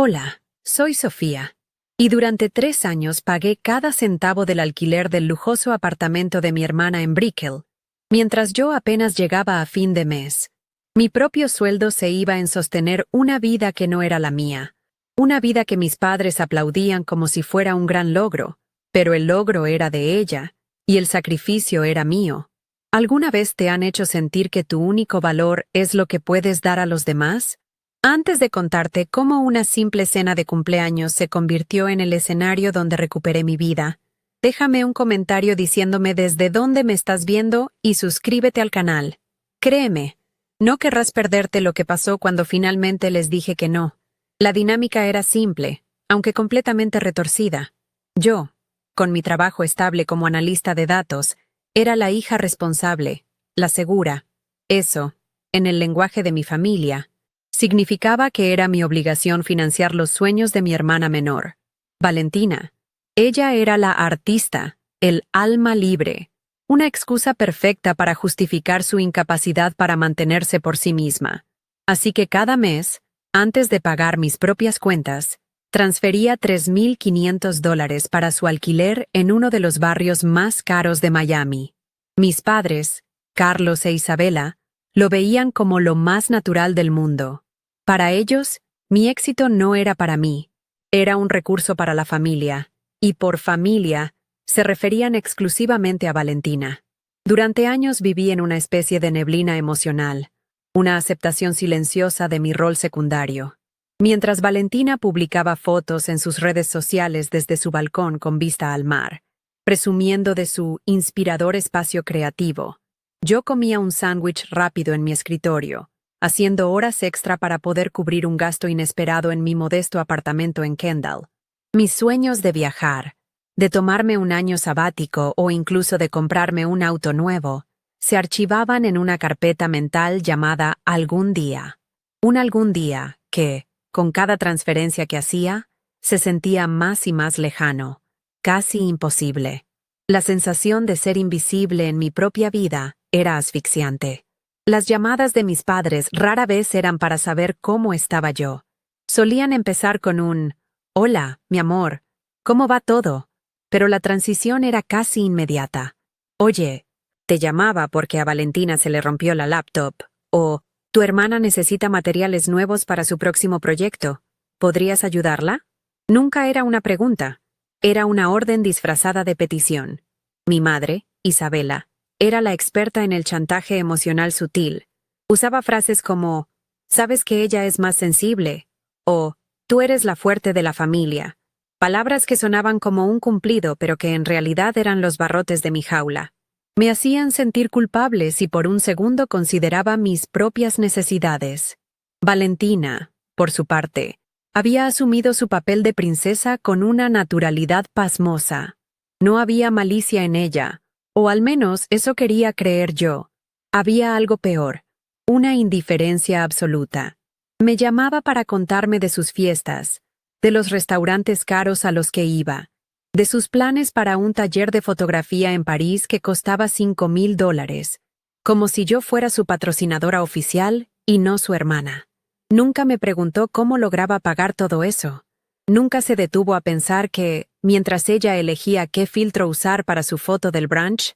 Hola, soy Sofía. Y durante 3 años pagué cada centavo del alquiler del lujoso apartamento de mi hermana en Brickell, mientras yo apenas llegaba a fin de mes. Mi propio sueldo se iba en sostener una vida que no era la mía, una vida que mis padres aplaudían como si fuera un gran logro, pero el logro era de ella, y el sacrificio era mío. ¿Alguna vez te han hecho sentir que tu único valor es lo que puedes dar a los demás? Antes de contarte cómo una simple cena de cumpleaños se convirtió en el escenario donde recuperé mi vida, déjame un comentario diciéndome desde dónde me estás viendo y suscríbete al canal. Créeme, no querrás perderte lo que pasó cuando finalmente les dije que no. La dinámica era simple, aunque completamente retorcida. Yo, con mi trabajo estable como analista de datos, era la hija responsable, la segura. Eso, en el lenguaje de mi familia, significaba que era mi obligación financiar los sueños de mi hermana menor, Valentina. Ella era la artista, el alma libre, una excusa perfecta para justificar su incapacidad para mantenerse por sí misma. Así que cada mes, antes de pagar mis propias cuentas, transfería $3,500 para su alquiler en uno de los barrios más caros de Miami. Mis padres, Carlos e Isabela, lo veían como lo más natural del mundo. Para ellos, mi éxito no era para mí, era un recurso para la familia, y por familia, se referían exclusivamente a Valentina. Durante años viví en una especie de neblina emocional, una aceptación silenciosa de mi rol secundario. Mientras Valentina publicaba fotos en sus redes sociales desde su balcón con vista al mar, presumiendo de su inspirador espacio creativo, yo comía un sándwich rápido en mi escritorio, haciendo horas extra para poder cubrir un gasto inesperado en mi modesto apartamento en Kendall. Mis sueños de viajar, de tomarme un año sabático o incluso de comprarme un auto nuevo, se archivaban en una carpeta mental llamada Algún día. Un algún día que, con cada transferencia que hacía, se sentía más y más lejano, casi imposible. La sensación de ser invisible en mi propia vida era asfixiante. Las llamadas de mis padres rara vez eran para saber cómo estaba yo. Solían empezar con un «Hola, mi amor, ¿cómo va todo?», pero la transición era casi inmediata. «Oye, te llamaba porque a Valentina se le rompió la laptop», o «Tu hermana necesita materiales nuevos para su próximo proyecto. ¿Podrías ayudarla?». Nunca era una pregunta. Era una orden disfrazada de petición. Mi madre, Isabela, era la experta en el chantaje emocional sutil. Usaba frases como, «Sabes que ella es más sensible», o «Tú eres la fuerte de la familia». Palabras que sonaban como un cumplido, pero que en realidad eran los barrotes de mi jaula. Me hacían sentir culpable si por un segundo consideraba mis propias necesidades. Valentina, por su parte, había asumido su papel de princesa con una naturalidad pasmosa. No había malicia en ella, o al menos eso quería creer yo. Había algo peor, una indiferencia absoluta. Me llamaba para contarme de sus fiestas, de los restaurantes caros a los que iba, de sus planes para un taller de fotografía en París que costaba $5,000, como si yo fuera su patrocinadora oficial y no su hermana. Nunca me preguntó cómo lograba pagar todo eso. Nunca se detuvo a pensar que, mientras ella elegía qué filtro usar para su foto del brunch,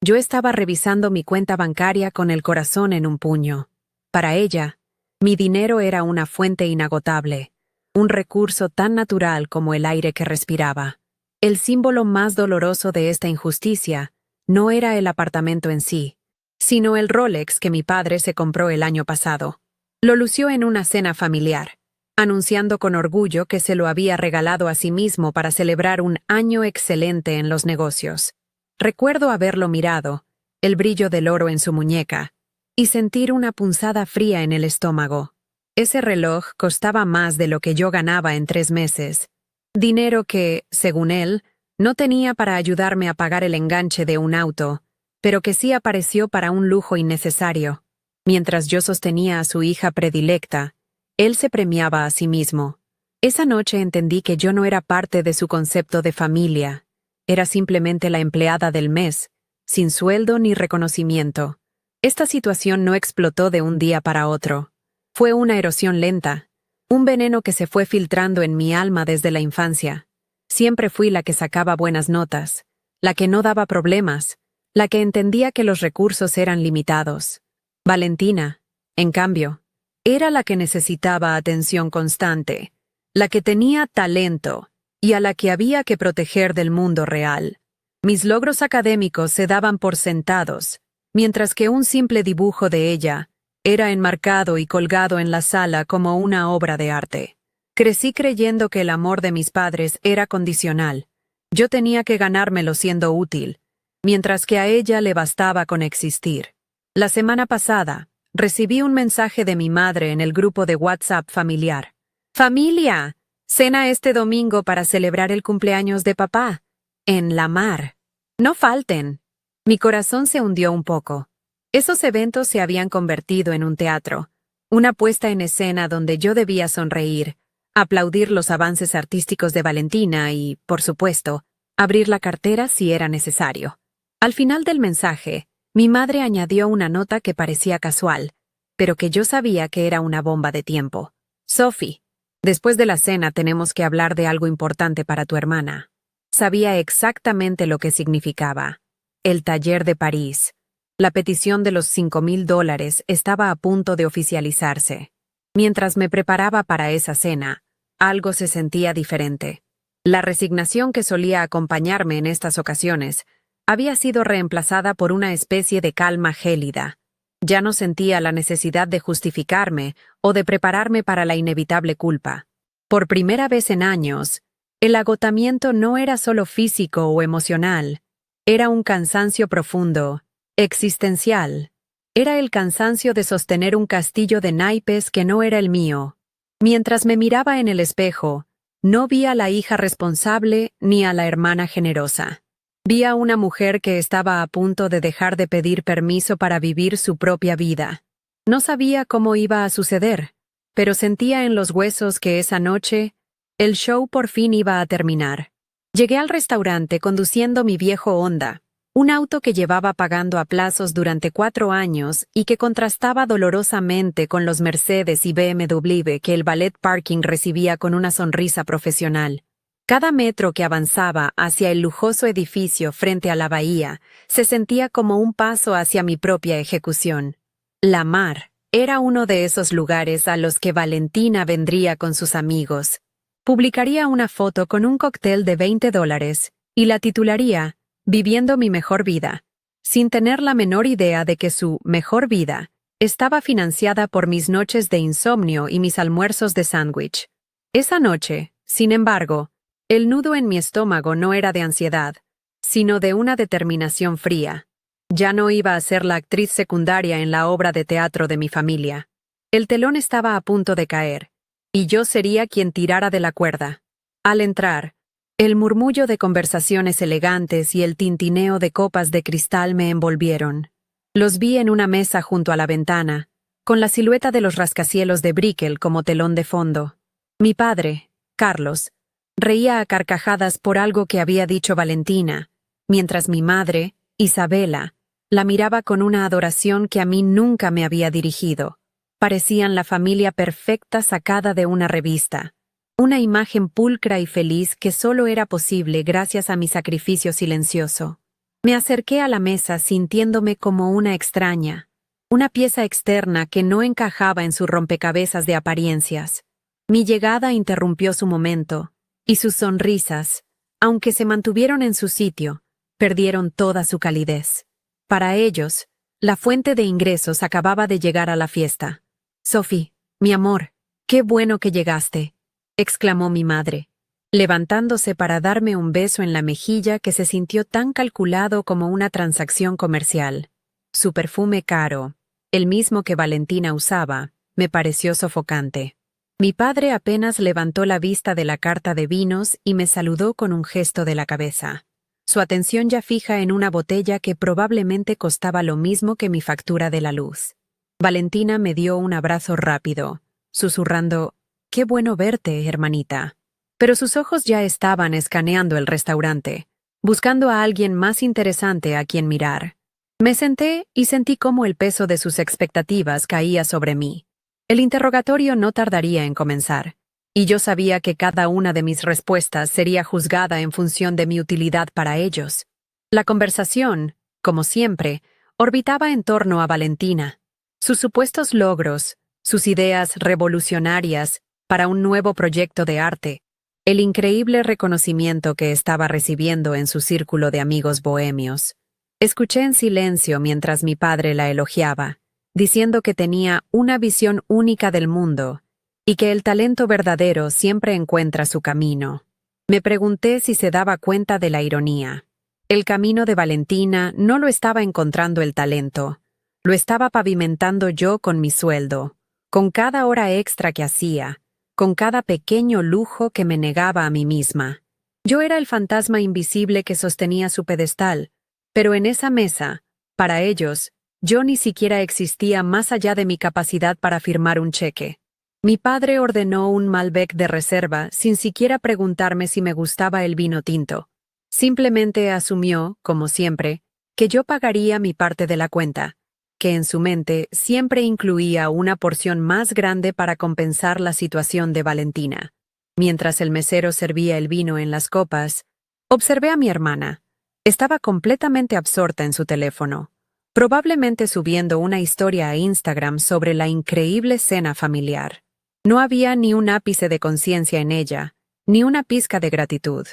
yo estaba revisando mi cuenta bancaria con el corazón en un puño. Para ella, mi dinero era una fuente inagotable, un recurso tan natural como el aire que respiraba. El símbolo más doloroso de esta injusticia no era el apartamento en sí, sino el Rolex que mi padre se compró el año pasado. Lo lució en una cena familiar, anunciando con orgullo que se lo había regalado a sí mismo para celebrar un año excelente en los negocios. Recuerdo haberlo mirado, el brillo del oro en su muñeca, y sentir una punzada fría en el estómago. Ese reloj costaba más de lo que yo ganaba en 3 meses. Dinero que, según él, no tenía para ayudarme a pagar el enganche de un auto, pero que sí apareció para un lujo innecesario. Mientras yo sostenía a su hija predilecta, él se premiaba a sí mismo. Esa noche entendí que yo no era parte de su concepto de familia. Era simplemente la empleada del mes, sin sueldo ni reconocimiento. Esta situación no explotó de un día para otro. Fue una erosión lenta, Un veneno que se fue filtrando en mi alma desde la infancia. Siempre fui la que sacaba buenas notas, la que no daba problemas, la que entendía que los recursos eran limitados. Valentina, en cambio, era la que necesitaba atención constante, la que tenía talento y a la que había que proteger del mundo real. Mis logros académicos se daban por sentados, mientras que un simple dibujo de ella era enmarcado y colgado en la sala como una obra de arte. Crecí creyendo que el amor de mis padres era condicional. Yo tenía que ganármelo siendo útil, mientras que a ella le bastaba con existir. La semana pasada, recibí un mensaje de mi madre en el grupo de WhatsApp familiar. «Familia, cena este domingo para celebrar el cumpleaños de papá. En la mar. No falten». Mi corazón se hundió un poco. Esos eventos se habían convertido en un teatro, una puesta en escena donde yo debía sonreír, aplaudir los avances artísticos de Valentina y, por supuesto, abrir la cartera si era necesario. Al final del mensaje, mi madre añadió una nota que parecía casual, pero que yo sabía que era una bomba de tiempo. «Sophie, después de la cena tenemos que hablar de algo importante para tu hermana». Sabía exactamente lo que significaba. El taller de París. La petición de los $5,000 estaba a punto de oficializarse. Mientras me preparaba para esa cena, algo se sentía diferente. La resignación que solía acompañarme en estas ocasiones había sido reemplazada por una especie de calma gélida. Ya no sentía la necesidad de justificarme o de prepararme para la inevitable culpa. Por primera vez en años, el agotamiento no era solo físico o emocional, era un cansancio profundo, existencial. Era el cansancio de sostener un castillo de naipes que no era el mío. Mientras me miraba en el espejo, no vi a la hija responsable ni a la hermana generosa. Vi a una mujer que estaba a punto de dejar de pedir permiso para vivir su propia vida. No sabía cómo iba a suceder, pero sentía en los huesos que esa noche el show por fin iba a terminar. Llegué al restaurante conduciendo mi viejo Honda, un auto que llevaba pagando a plazos durante 4 años y que contrastaba dolorosamente con los Mercedes y BMW que el valet parking recibía con una sonrisa profesional. Cada metro que avanzaba hacia el lujoso edificio frente a la bahía se sentía como un paso hacia mi propia ejecución. La mar era uno de esos lugares a los que Valentina vendría con sus amigos. Publicaría una foto con un cóctel de $20 y la titularía «Viviendo mi mejor vida», sin tener la menor idea de que su mejor vida estaba financiada por mis noches de insomnio y mis almuerzos de sándwich. Esa noche, sin embargo, el nudo en mi estómago no era de ansiedad, sino de una determinación fría. Ya no iba a ser la actriz secundaria en la obra de teatro de mi familia. El telón estaba a punto de caer, y yo sería quien tirara de la cuerda. Al entrar, el murmullo de conversaciones elegantes y el tintineo de copas de cristal me envolvieron. Los vi en una mesa junto a la ventana, con la silueta de los rascacielos de Brickell como telón de fondo. Mi padre, Carlos, reía a carcajadas por algo que había dicho Valentina, mientras mi madre, Isabela, la miraba con una adoración que a mí nunca me había dirigido. Parecían la familia perfecta sacada de una revista. Una imagen pulcra y feliz que solo era posible gracias a mi sacrificio silencioso. Me acerqué a la mesa sintiéndome como una extraña, una pieza externa que no encajaba en su rompecabezas de apariencias. Mi llegada interrumpió su momento, y sus sonrisas, aunque se mantuvieron en su sitio, perdieron toda su calidez. Para ellos, la fuente de ingresos acababa de llegar a la fiesta. «Sophie, mi amor, qué bueno que llegaste», exclamó mi madre, levantándose para darme un beso en la mejilla que se sintió tan calculado como una transacción comercial. Su perfume caro, el mismo que Valentina usaba, me pareció sofocante. Mi padre apenas levantó la vista de la carta de vinos y me saludó con un gesto de la cabeza. Su atención ya fija en una botella que probablemente costaba lo mismo que mi factura de la luz. Valentina me dio un abrazo rápido, susurrando, «Qué bueno verte, hermanita». Pero sus ojos ya estaban escaneando el restaurante, buscando a alguien más interesante a quien mirar. Me senté y sentí cómo el peso de sus expectativas caía sobre mí. El interrogatorio no tardaría en comenzar, y yo sabía que cada una de mis respuestas sería juzgada en función de mi utilidad para ellos. La conversación, como siempre, orbitaba en torno a Valentina, sus supuestos logros, sus ideas revolucionarias para un nuevo proyecto de arte, el increíble reconocimiento que estaba recibiendo en su círculo de amigos bohemios. Escuché en silencio mientras mi padre la elogiaba, diciendo que tenía una visión única del mundo y que el talento verdadero siempre encuentra su camino. Me pregunté si se daba cuenta de la ironía. El camino de Valentina no lo estaba encontrando el talento, lo estaba pavimentando yo con mi sueldo, con cada hora extra que hacía, con cada pequeño lujo que me negaba a mí misma. Yo era el fantasma invisible que sostenía su pedestal, pero en esa mesa, para ellos, yo ni siquiera existía más allá de mi capacidad para firmar un cheque. Mi padre ordenó un Malbec de reserva sin siquiera preguntarme si me gustaba el vino tinto. Simplemente asumió, como siempre, que yo pagaría mi parte de la cuenta, que en su mente siempre incluía una porción más grande para compensar la situación de Valentina. Mientras el mesero servía el vino en las copas, observé a mi hermana. Estaba completamente absorta en su teléfono, probablemente subiendo una historia a Instagram sobre la increíble cena familiar. No había ni un ápice de conciencia en ella, ni una pizca de gratitud.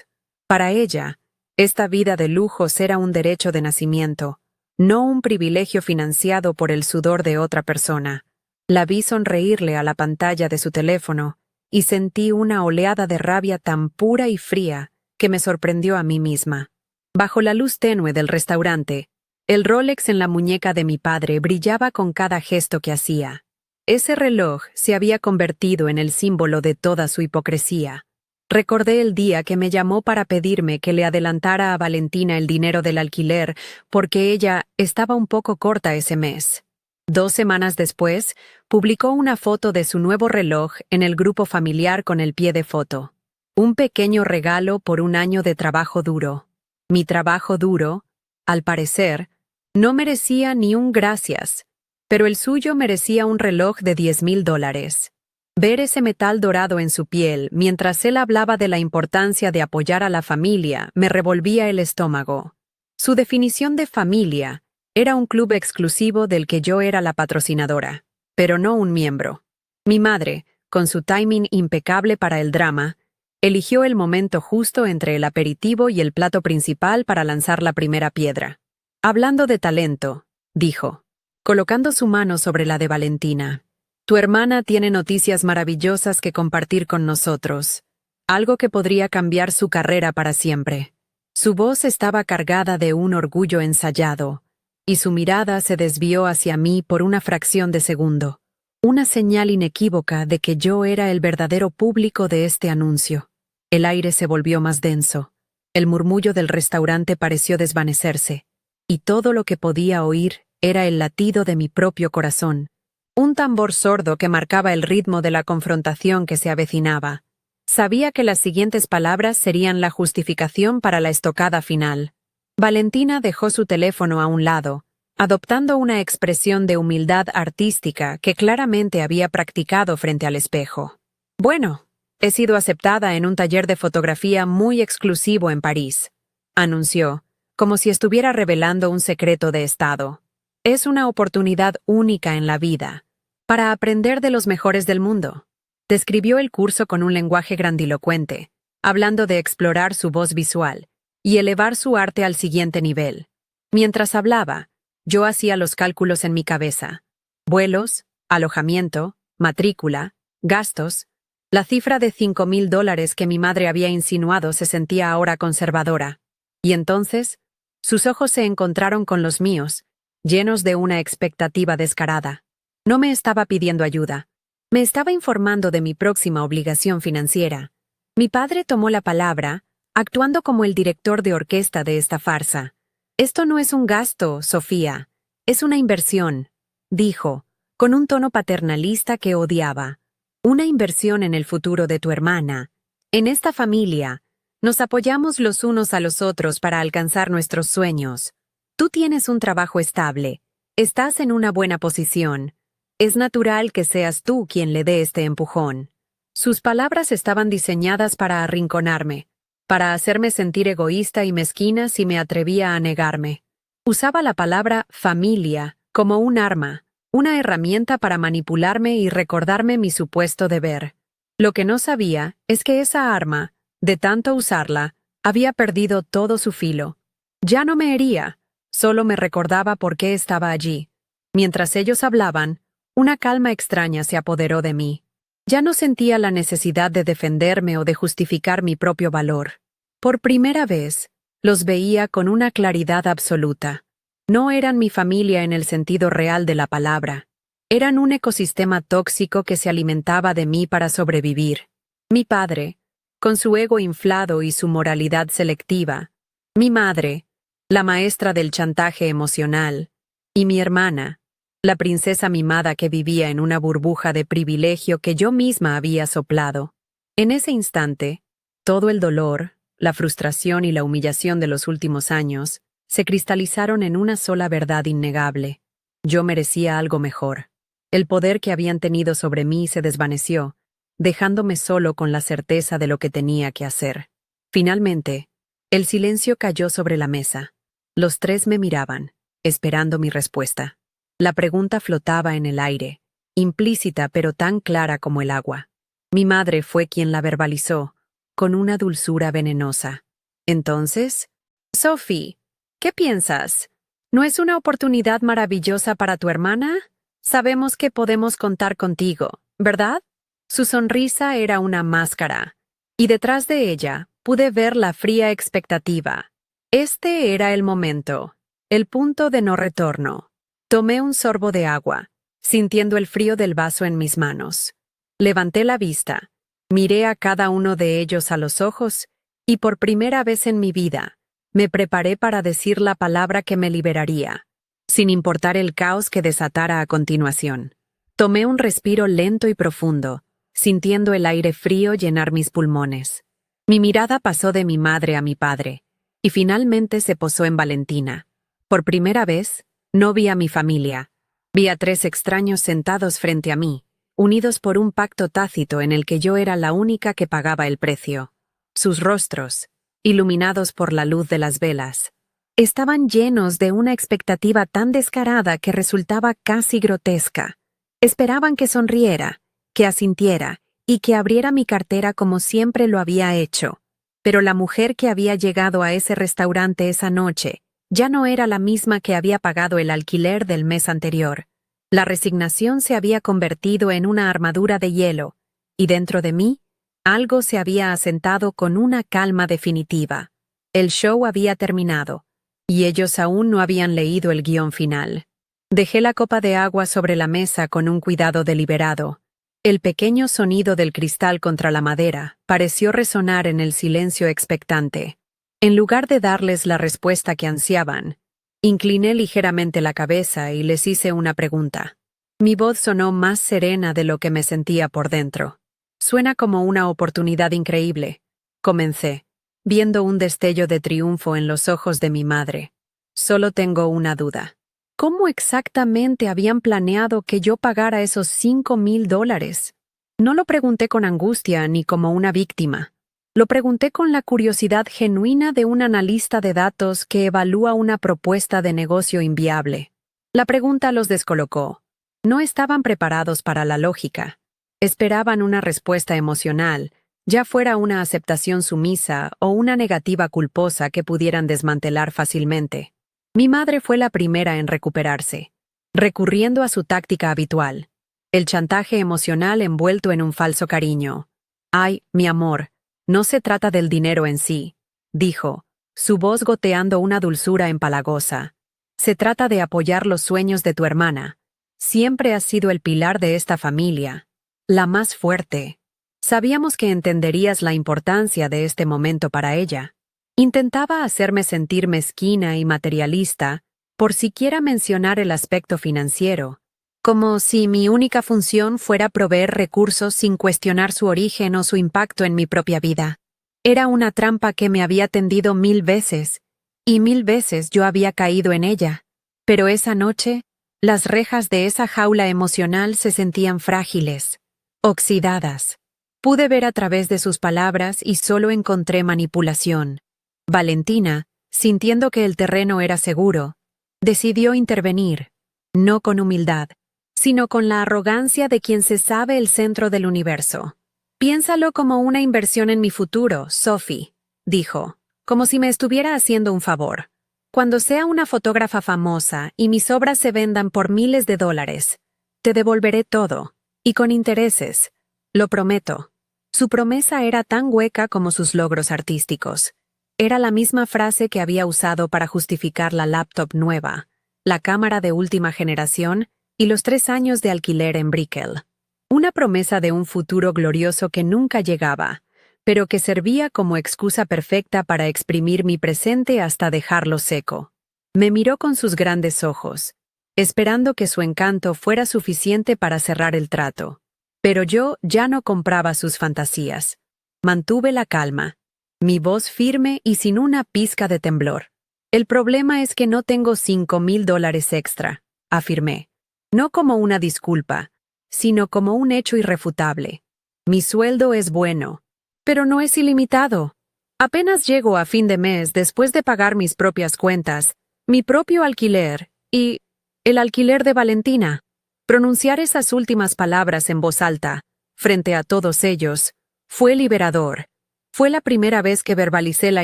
Para ella, esta vida de lujos era un derecho de nacimiento, no un privilegio financiado por el sudor de otra persona. La vi sonreírle a la pantalla de su teléfono y sentí una oleada de rabia tan pura y fría que me sorprendió a mí misma. Bajo la luz tenue del restaurante, el Rolex en la muñeca de mi padre brillaba con cada gesto que hacía. Ese reloj se había convertido en el símbolo de toda su hipocresía. Recordé el día que me llamó para pedirme que le adelantara a Valentina el dinero del alquiler porque ella estaba un poco corta ese mes. 2 semanas después, publicó una foto de su nuevo reloj en el grupo familiar con el pie de foto. Un pequeño regalo por un año de trabajo duro. Mi trabajo duro, al parecer, no merecía ni un gracias, pero el suyo merecía un reloj de $10,000. Ver ese metal dorado en su piel mientras él hablaba de la importancia de apoyar a la familia me revolvía el estómago. Su definición de familia era un club exclusivo del que yo era la patrocinadora, pero no un miembro. Mi madre, con su timing impecable para el drama, eligió el momento justo entre el aperitivo y el plato principal para lanzar la primera piedra. Hablando de talento, dijo, colocando su mano sobre la de Valentina. Tu hermana tiene noticias maravillosas que compartir con nosotros, algo que podría cambiar su carrera para siempre. Su voz estaba cargada de un orgullo ensayado, y su mirada se desvió hacia mí por una fracción de segundo, una señal inequívoca de que yo era el verdadero público de este anuncio. El aire se volvió más denso, el murmullo del restaurante pareció desvanecerse, y todo lo que podía oír era el latido de mi propio corazón, un tambor sordo que marcaba el ritmo de la confrontación que se avecinaba. Sabía que las siguientes palabras serían la justificación para la estocada final. Valentina dejó su teléfono a un lado, adoptando una expresión de humildad artística que claramente había practicado frente al espejo. Bueno, he sido aceptada en un taller de fotografía muy exclusivo en París, anunció, como si estuviera revelando un secreto de estado. Es una oportunidad única en la vida, para aprender de los mejores del mundo. Describió el curso con un lenguaje grandilocuente, hablando de explorar su voz visual y elevar su arte al siguiente nivel. Mientras hablaba, yo hacía los cálculos en mi cabeza. Vuelos, alojamiento, matrícula, gastos. La cifra de $5,000 que mi madre había insinuado se sentía ahora conservadora. Y entonces, sus ojos se encontraron con los míos, llenos de una expectativa descarada. No me estaba pidiendo ayuda. Me estaba informando de mi próxima obligación financiera. Mi padre tomó la palabra, actuando como el director de orquesta de esta farsa. Esto no es un gasto, Sofía. Es una inversión, dijo, con un tono paternalista que odiaba. Una inversión en el futuro de tu hermana. En esta familia, nos apoyamos los unos a los otros para alcanzar nuestros sueños. Tú tienes un trabajo estable. Estás en una buena posición. Es natural que seas tú quien le dé este empujón. Sus palabras estaban diseñadas para arrinconarme, para hacerme sentir egoísta y mezquina si me atrevía a negarme. Usaba la palabra familia como un arma, una herramienta para manipularme y recordarme mi supuesto deber. Lo que no sabía es que esa arma, de tanto usarla, había perdido todo su filo. Ya no me hería, solo me recordaba por qué estaba allí. Mientras ellos hablaban, una calma extraña se apoderó de mí. Ya no sentía la necesidad de defenderme o de justificar mi propio valor. Por primera vez, los veía con una claridad absoluta. No eran mi familia en el sentido real de la palabra. Eran un ecosistema tóxico que se alimentaba de mí para sobrevivir. Mi padre, con su ego inflado y su moralidad selectiva. Mi madre, la maestra del chantaje emocional. Y mi hermana, la princesa mimada que vivía en una burbuja de privilegio que yo misma había soplado. En ese instante, todo el dolor, la frustración y la humillación de los últimos años se cristalizaron en una sola verdad innegable. Yo merecía algo mejor. El poder que habían tenido sobre mí se desvaneció, dejándome solo con la certeza de lo que tenía que hacer. Finalmente, el silencio cayó sobre la mesa. Los tres me miraban, esperando mi respuesta. La pregunta flotaba en el aire, implícita pero tan clara como el agua. Mi madre fue quien la verbalizó, con una dulzura venenosa. Entonces, Sophie, ¿qué piensas? ¿No es una oportunidad maravillosa para tu hermana? Sabemos que podemos contar contigo, ¿verdad? Su sonrisa era una máscara, y detrás de ella pude ver la fría expectativa. Este era el momento, el punto de no retorno. Tomé un sorbo de agua, sintiendo el frío del vaso en mis manos. Levanté la vista, miré a cada uno de ellos a los ojos, y por primera vez en mi vida, me preparé para decir la palabra que me liberaría, sin importar el caos que desatara a continuación. Tomé un respiro lento y profundo, sintiendo el aire frío llenar mis pulmones. Mi mirada pasó de mi madre a mi padre, y finalmente se posó en Valentina. Por primera vez, no vi a mi familia. Vi a tres extraños sentados frente a mí, unidos por un pacto tácito en el que yo era la única que pagaba el precio. Sus rostros, iluminados por la luz de las velas, estaban llenos de una expectativa tan descarada que resultaba casi grotesca. Esperaban que sonriera, que asintiera y que abriera mi cartera como siempre lo había hecho. Pero la mujer que había llegado a ese restaurante esa noche ya no era la misma que había pagado el alquiler del mes anterior. La resignación se había convertido en una armadura de hielo, y dentro de mí, algo se había asentado con una calma definitiva. El show había terminado, y ellos aún no habían leído el guión final. Dejé la copa de agua sobre la mesa con un cuidado deliberado. El pequeño sonido del cristal contra la madera pareció resonar en el silencio expectante. En lugar de darles la respuesta que ansiaban, incliné ligeramente la cabeza y les hice una pregunta. Mi voz sonó más serena de lo que me sentía por dentro. Suena como una oportunidad increíble, comencé, viendo un destello de triunfo en los ojos de mi madre. Solo tengo una duda. ¿Cómo exactamente habían planeado que yo pagara esos $5,000? No lo pregunté con angustia ni como una víctima. Lo pregunté con la curiosidad genuina de un analista de datos que evalúa una propuesta de negocio inviable. La pregunta los descolocó. No estaban preparados para la lógica. Esperaban una respuesta emocional, ya fuera una aceptación sumisa o una negativa culposa que pudieran desmantelar fácilmente. Mi madre fue la primera en recuperarse, recurriendo a su táctica habitual, el chantaje emocional envuelto en un falso cariño. «Ay, mi amor, no se trata del dinero en sí», dijo, su voz goteando una dulzura empalagosa. «Se trata de apoyar los sueños de tu hermana. Siempre has sido el pilar de esta familia, la más fuerte. Sabíamos que entenderías la importancia de este momento para ella». Intentaba hacerme sentir mezquina y materialista por siquiera mencionar el aspecto financiero, como si mi única función fuera proveer recursos sin cuestionar su origen o su impacto en mi propia vida. Era una trampa que me había tendido 1000 veces, y 1000 veces yo había caído en ella. Pero esa noche, Las rejas de esa jaula emocional se sentían frágiles, oxidadas. Pude ver a través de sus palabras y solo encontré manipulación. Valentina, sintiendo que el terreno era seguro, decidió intervenir, no con humildad, sino con la arrogancia de quien se sabe el centro del universo. Piénsalo como una inversión en mi futuro, Sophie, dijo, como si me estuviera haciendo un favor. Cuando sea una fotógrafa famosa y mis obras se vendan por miles de dólares, te devolveré todo, y con intereses. Lo prometo. Su promesa era tan hueca como sus logros artísticos. Era la misma frase que había usado para justificar la laptop nueva, la cámara de última generación y los 3 años de alquiler en Brickell. Una promesa de un futuro glorioso que nunca llegaba, pero que servía como excusa perfecta para exprimir mi presente hasta dejarlo seco. Me miró con sus grandes ojos, esperando que su encanto fuera suficiente para cerrar el trato. Pero yo ya no compraba sus fantasías. Mantuve la calma, mi voz firme y sin una pizca de temblor. El problema es que no tengo $5,000 extra, afirmé. No como una disculpa, sino como un hecho irrefutable. Mi sueldo es bueno, pero no es ilimitado. Apenas llego a fin de mes después de pagar mis propias cuentas, mi propio alquiler y el alquiler de Valentina. Pronunciar esas últimas palabras en voz alta, frente a todos ellos, fue liberador. Fue la primera vez que verbalicé la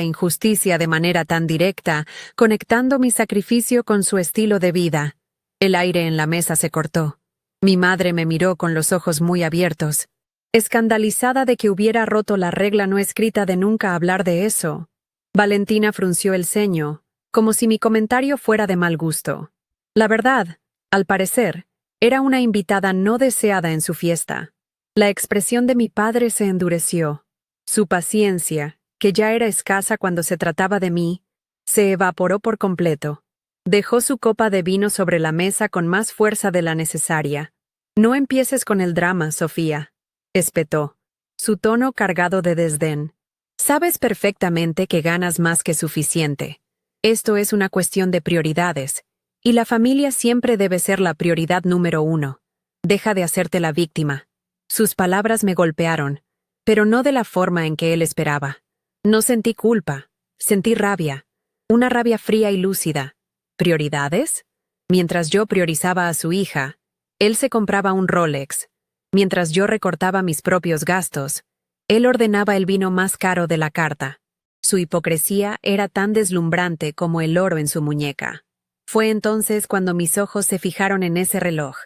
injusticia de manera tan directa, conectando mi sacrificio con su estilo de vida. El aire en la mesa se cortó. Mi madre me miró con los ojos muy abiertos, escandalizada de que hubiera roto la regla no escrita de nunca hablar de eso. Valentina frunció el ceño, como si mi comentario fuera de mal gusto. La verdad, al parecer, era una invitada no deseada en su fiesta. La expresión de mi padre se endureció. Su paciencia, que ya era escasa cuando se trataba de mí, se evaporó por completo. Dejó su copa de vino sobre la mesa con más fuerza de la necesaria. No empieces con el drama, Sofía, espetó, su tono cargado de desdén. Sabes perfectamente que ganas más que suficiente. Esto es una cuestión de prioridades, y la familia siempre debe ser la prioridad número 1. Deja de hacerte la víctima. Sus palabras me golpearon, pero no de la forma en que él esperaba. No sentí culpa, sentí rabia, una rabia fría y lúcida. ¿Prioridades? Mientras yo priorizaba a su hija, él se compraba un Rolex. Mientras yo recortaba mis propios gastos, él ordenaba el vino más caro de la carta. Su hipocresía era tan deslumbrante como el oro en su muñeca. Fue entonces cuando mis ojos se fijaron en ese reloj.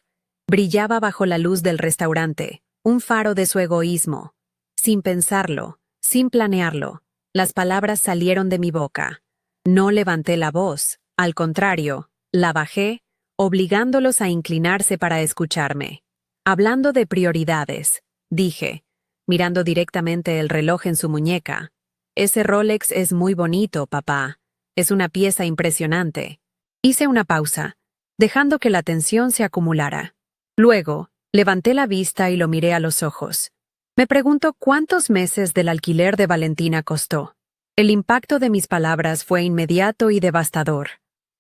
Brillaba bajo la luz del restaurante, un faro de su egoísmo. Sin pensarlo, sin planearlo, las palabras salieron de mi boca. No levanté la voz, al contrario, la bajé, obligándolos a inclinarse para escucharme. Hablando de prioridades, dije, mirando directamente el reloj en su muñeca. Ese Rolex es muy bonito, papá. Es una pieza impresionante. Hice una pausa, dejando que la tensión se acumulara. Luego, levanté la vista y lo miré a los ojos. Me pregunto cuántos meses del alquiler de Valentina costó. El impacto de mis palabras fue inmediato y devastador.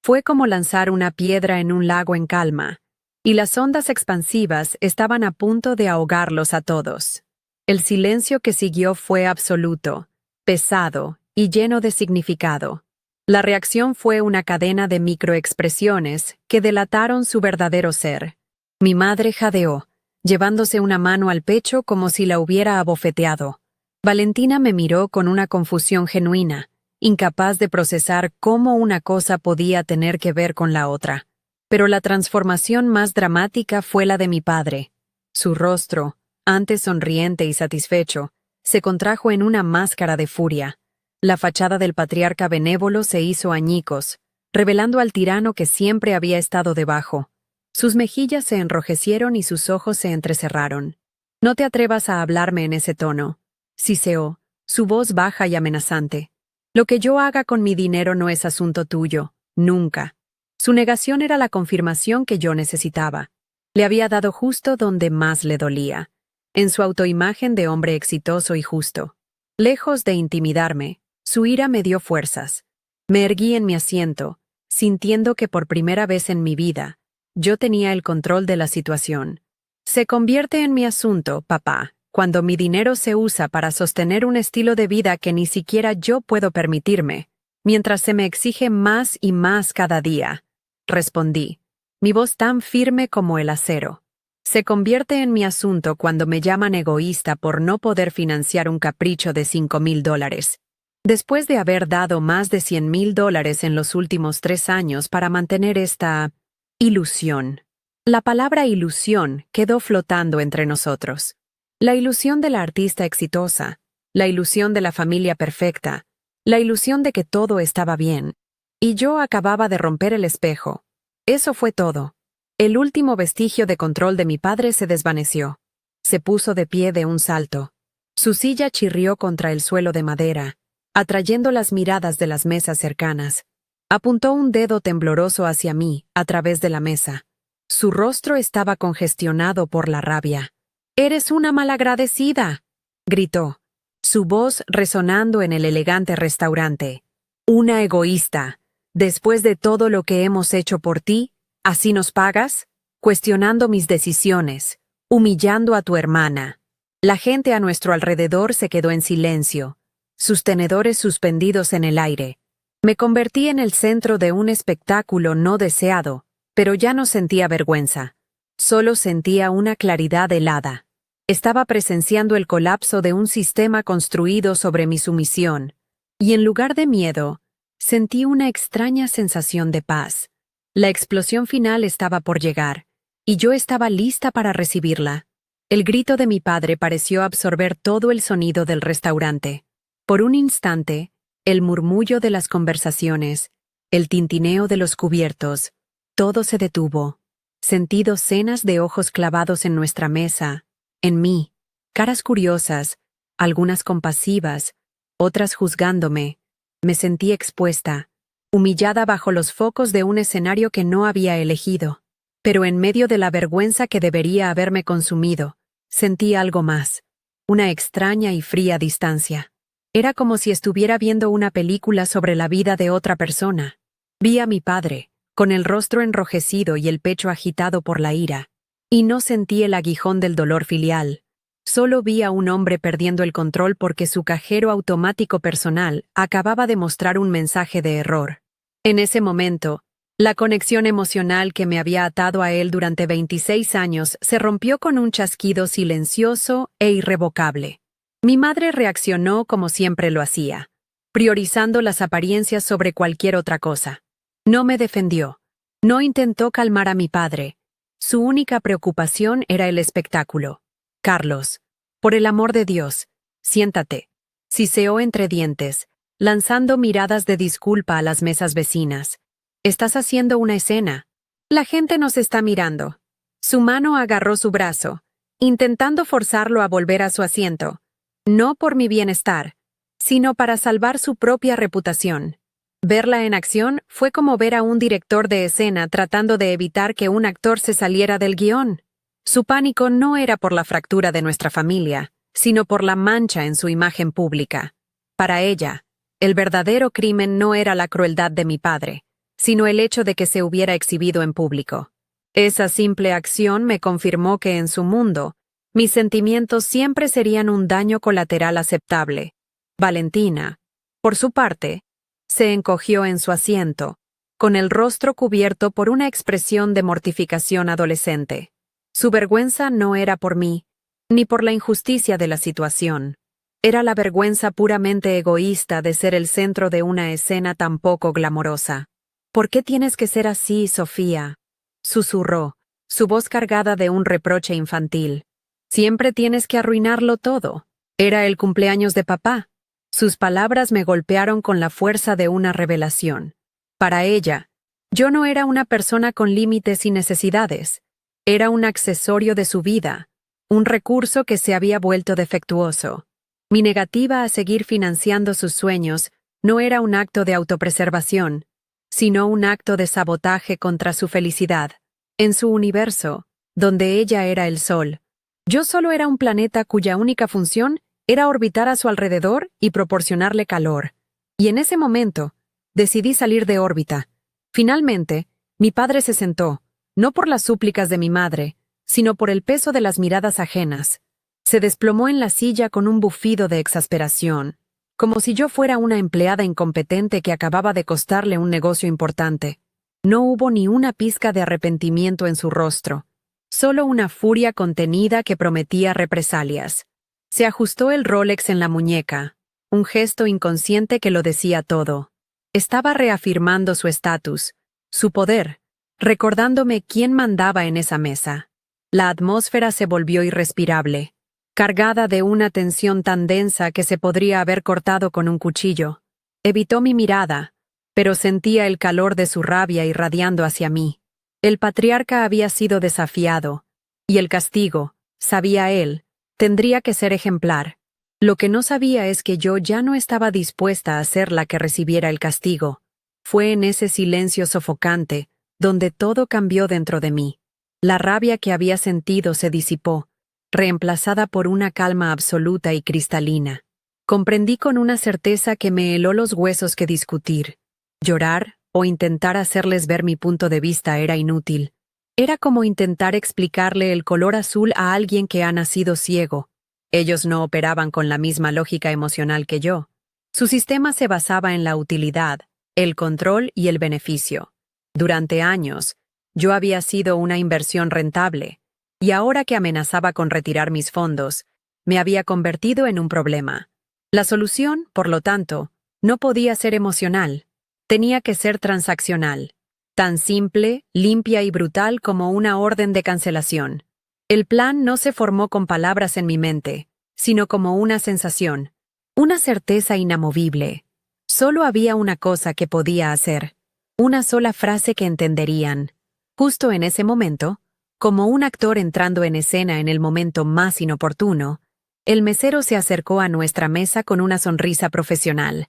Fue como lanzar una piedra en un lago en calma, y las ondas expansivas estaban a punto de ahogarlos a todos. El silencio que siguió fue absoluto, pesado y lleno de significado. La reacción fue una cadena de microexpresiones que delataron su verdadero ser. Mi madre jadeó, llevándose una mano al pecho como si la hubiera abofeteado. Valentina me miró con una confusión genuina, incapaz de procesar cómo una cosa podía tener que ver con la otra. Pero la transformación más dramática fue la de mi padre. Su rostro, antes sonriente y satisfecho, se contrajo en una máscara de furia. La fachada del patriarca benévolo se hizo añicos, revelando al tirano que siempre había estado debajo. Sus mejillas se enrojecieron y sus ojos se entrecerraron. No te atrevas a hablarme en ese tono, siseó, su voz baja y amenazante. Lo que yo haga con mi dinero no es asunto tuyo, nunca. Su negación era la confirmación que yo necesitaba. Le había dado justo donde más le dolía, en su autoimagen de hombre exitoso y justo. Lejos de intimidarme, su ira me dio fuerzas. Me erguí en mi asiento, sintiendo que por primera vez en mi vida, yo tenía el control de la situación. Se convierte en mi asunto, papá, cuando mi dinero se usa para sostener un estilo de vida que ni siquiera yo puedo permitirme, mientras se me exige más y más cada día. Respondí, mi voz tan firme como el acero. Se convierte en mi asunto cuando me llaman egoísta por no poder financiar un capricho de $5,000. Después de haber dado más de $100,000 en los últimos 3 años para mantener esta ilusión. La palabra ilusión quedó flotando entre nosotros. La ilusión de la artista exitosa, la ilusión de la familia perfecta, la ilusión de que todo estaba bien. Y yo acababa de romper el espejo. Eso fue todo. El último vestigio de control de mi padre se desvaneció. Se puso de pie de un salto. Su silla chirrió contra el suelo de madera, atrayendo las miradas de las mesas cercanas. Apuntó un dedo tembloroso hacia mí, a través de la mesa. Su rostro estaba congestionado por la rabia. «¡Eres una malagradecida!», gritó, su voz resonando en el elegante restaurante. «Una egoísta. Después de todo lo que hemos hecho por ti, ¿así nos pagas?», cuestionando mis decisiones, humillando a tu hermana. La gente a nuestro alrededor se quedó en silencio, sus tenedores suspendidos en el aire. Me convertí en el centro de un espectáculo no deseado, pero ya no sentía vergüenza. Solo sentía una claridad helada. Estaba presenciando el colapso de un sistema construido sobre mi sumisión, y en lugar de miedo, sentí una extraña sensación de paz. La explosión final estaba por llegar, y yo estaba lista para recibirla. El grito de mi padre pareció absorber todo el sonido del restaurante. Por un instante, el murmullo de las conversaciones, el tintineo de los cubiertos, todo se detuvo. Sentí docenas de ojos clavados en nuestra mesa, en mí, caras curiosas, algunas compasivas, otras juzgándome. Me sentí expuesta, humillada bajo los focos de un escenario que no había elegido. Pero en medio de la vergüenza que debería haberme consumido, sentí algo más, una extraña y fría distancia. Era como si estuviera viendo una película sobre la vida de otra persona. Vi a mi padre, con el rostro enrojecido y el pecho agitado por la ira, y no sentí el aguijón del dolor filial. Solo vi a un hombre perdiendo el control porque su cajero automático personal acababa de mostrar un mensaje de error. En ese momento, la conexión emocional que me había atado a él durante 26 años se rompió con un chasquido silencioso e irrevocable. Mi madre reaccionó como siempre lo hacía, priorizando las apariencias sobre cualquier otra cosa. No me defendió. No intentó calmar a mi padre. Su única preocupación era el espectáculo. «Carlos, por el amor de Dios, siéntate», siseó entre dientes, lanzando miradas de disculpa a las mesas vecinas. «Estás haciendo una escena. La gente nos está mirando». Su mano agarró su brazo, intentando forzarlo a volver a su asiento. No por mi bienestar, sino para salvar su propia reputación. Verla en acción fue como ver a un director de escena tratando de evitar que un actor se saliera del guión. Su pánico no era por la fractura de nuestra familia, sino por la mancha en su imagen pública. Para ella, el verdadero crimen no era la crueldad de mi padre, sino el hecho de que se hubiera exhibido en público. Esa simple acción me confirmó que en su mundo, mis sentimientos siempre serían un daño colateral aceptable. Valentina, por su parte, se encogió en su asiento, con el rostro cubierto por una expresión de mortificación adolescente. Su vergüenza no era por mí, ni por la injusticia de la situación. Era la vergüenza puramente egoísta de ser el centro de una escena tan poco glamorosa. «¿Por qué tienes que ser así, Sofía?», susurró, su voz cargada de un reproche infantil. «Siempre tienes que arruinarlo todo. Era el cumpleaños de papá». Sus palabras me golpearon con la fuerza de una revelación. Para ella, yo no era una persona con límites y necesidades. Era un accesorio de su vida, un recurso que se había vuelto defectuoso. Mi negativa a seguir financiando sus sueños no era un acto de autopreservación, sino un acto de sabotaje contra su felicidad. En su universo, donde ella era el sol, yo solo era un planeta cuya única función era orbitar a su alrededor y proporcionarle calor. Y en ese momento, decidí salir de órbita. Finalmente, mi padre se sentó, no por las súplicas de mi madre, sino por el peso de las miradas ajenas. Se desplomó en la silla con un bufido de exasperación, como si yo fuera una empleada incompetente que acababa de costarle un negocio importante. No hubo ni una pizca de arrepentimiento en su rostro, solo una furia contenida que prometía represalias. Se ajustó el Rolex en la muñeca, un gesto inconsciente que lo decía todo. Estaba reafirmando su estatus, su poder, recordándome quién mandaba en esa mesa. La atmósfera se volvió irrespirable, cargada de una tensión tan densa que se podría haber cortado con un cuchillo. Evitó mi mirada, pero sentía el calor de su rabia irradiando hacia mí. El patriarca había sido desafiado, y el castigo, sabía él, tendría que ser ejemplar. Lo que no sabía es que yo ya no estaba dispuesta a ser la que recibiera el castigo. Fue en ese silencio sofocante, donde todo cambió dentro de mí. La rabia que había sentido se disipó, reemplazada por una calma absoluta y cristalina. Comprendí con una certeza que me heló los huesos que discutir. Llorar o intentar hacerles ver mi punto de vista era inútil. Era como intentar explicarle el color azul a alguien que ha nacido ciego. Ellos no operaban con la misma lógica emocional que yo. Su sistema se basaba en la utilidad, el control y el beneficio. Durante años, yo había sido una inversión rentable, y ahora que amenazaba con retirar mis fondos, me había convertido en un problema. La solución, por lo tanto, no podía ser emocional. Tenía que ser transaccional, tan simple, limpia y brutal como una orden de cancelación. El plan no se formó con palabras en mi mente, sino como una sensación, una certeza inamovible. Solo había una cosa que podía hacer, una sola frase que entenderían. Justo en ese momento, como un actor entrando en escena en el momento más inoportuno, el mesero se acercó a nuestra mesa con una sonrisa profesional.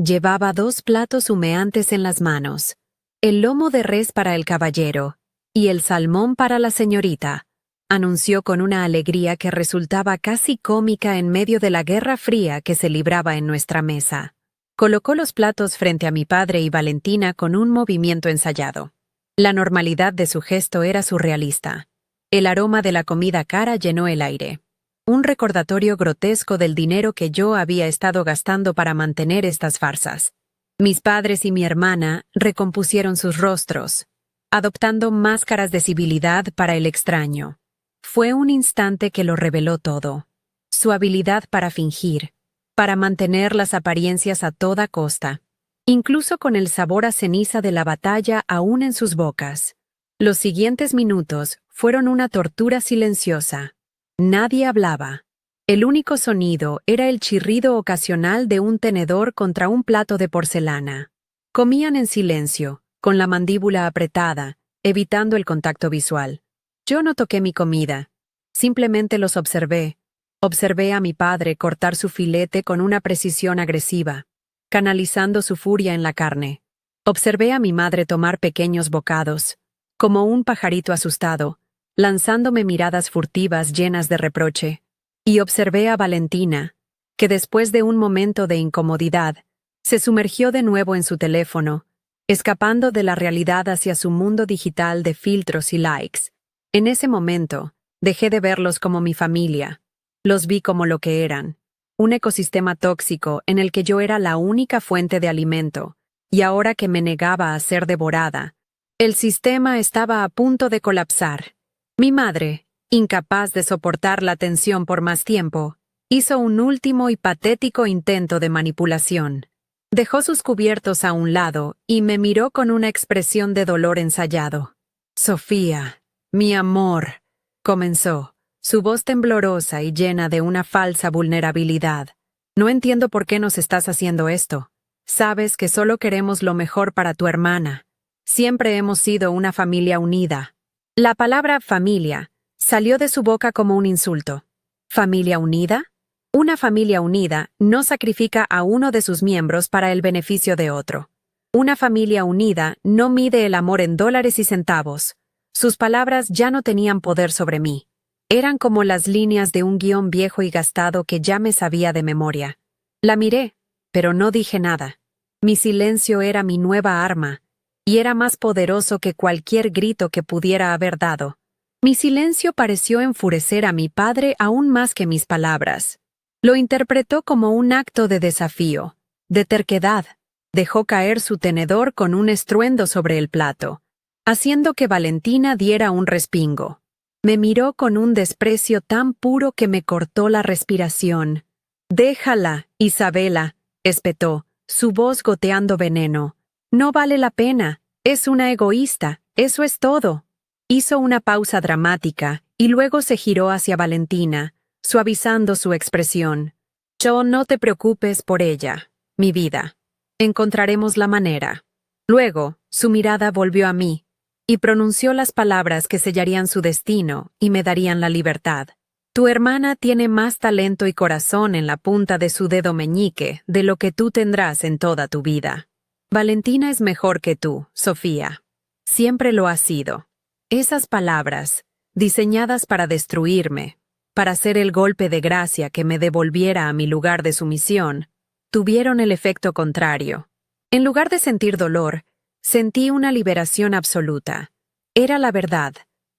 Llevaba 2 platos humeantes en las manos, el lomo de res para el caballero y el salmón para la señorita, anunció con una alegría que resultaba casi cómica en medio de la guerra fría que se libraba en nuestra mesa. Colocó los platos frente a mi padre y Valentina con un movimiento ensayado. La normalidad de su gesto era surrealista. El aroma de la comida cara llenó el aire. Un recordatorio grotesco del dinero que yo había estado gastando para mantener estas farsas. Mis padres y mi hermana recompusieron sus rostros, adoptando máscaras de civilidad para el extraño. Fue un instante que lo reveló todo. Su habilidad para fingir, para mantener las apariencias a toda costa, incluso con el sabor a ceniza de la batalla aún en sus bocas. Los siguientes minutos fueron una tortura silenciosa. Nadie hablaba. El único sonido era el chirrido ocasional de un tenedor contra un plato de porcelana. Comían en silencio, con la mandíbula apretada, evitando el contacto visual. Yo no toqué mi comida. Simplemente los observé. Observé a mi padre cortar su filete con una precisión agresiva, canalizando su furia en la carne. Observé a mi madre tomar pequeños bocados, como un pajarito asustado, lanzándome miradas furtivas llenas de reproche. Y observé a Valentina, que después de un momento de incomodidad, se sumergió de nuevo en su teléfono, escapando de la realidad hacia su mundo digital de filtros y likes. En ese momento, dejé de verlos como mi familia. Los vi como lo que eran, un ecosistema tóxico en el que yo era la única fuente de alimento, y ahora que me negaba a ser devorada, el sistema estaba a punto de colapsar. Mi madre, incapaz de soportar la tensión por más tiempo, hizo un último y patético intento de manipulación. Dejó sus cubiertos a un lado y me miró con una expresión de dolor ensayado. «Sofía, mi amor», comenzó, su voz temblorosa y llena de una falsa vulnerabilidad. «No entiendo por qué nos estás haciendo esto. Sabes que solo queremos lo mejor para tu hermana. Siempre hemos sido una familia unida». La palabra familia salió de su boca como un insulto. ¿Familia unida? Una familia unida no sacrifica a uno de sus miembros para el beneficio de otro. Una familia unida no mide el amor en dólares y centavos. Sus palabras ya no tenían poder sobre mí. Eran como las líneas de un guión viejo y gastado que ya me sabía de memoria. La miré, pero no dije nada. Mi silencio era mi nueva arma, y era más poderoso que cualquier grito que pudiera haber dado. Mi silencio pareció enfurecer a mi padre aún más que mis palabras. Lo interpretó como un acto de desafío, de terquedad. Dejó caer su tenedor con un estruendo sobre el plato, haciendo que Valentina diera un respingo. Me miró con un desprecio tan puro que me cortó la respiración. «Déjala, Isabela», espetó, su voz goteando veneno. «No vale la pena, es una egoísta, eso es todo». Hizo una pausa dramática y luego se giró hacia Valentina, suavizando su expresión. «Yo no te preocupes por ella, mi vida. Encontraremos la manera». Luego, su mirada volvió a mí, y pronunció las palabras que sellarían su destino y me darían la libertad. «Tu hermana tiene más talento y corazón en la punta de su dedo meñique de lo que tú tendrás en toda tu vida. Valentina es mejor que tú, Sofía. Siempre lo ha sido». Esas palabras, diseñadas para destruirme, para ser el golpe de gracia que me devolviera a mi lugar de sumisión, tuvieron el efecto contrario. En lugar de sentir dolor, sentí una liberación absoluta. Era la verdad,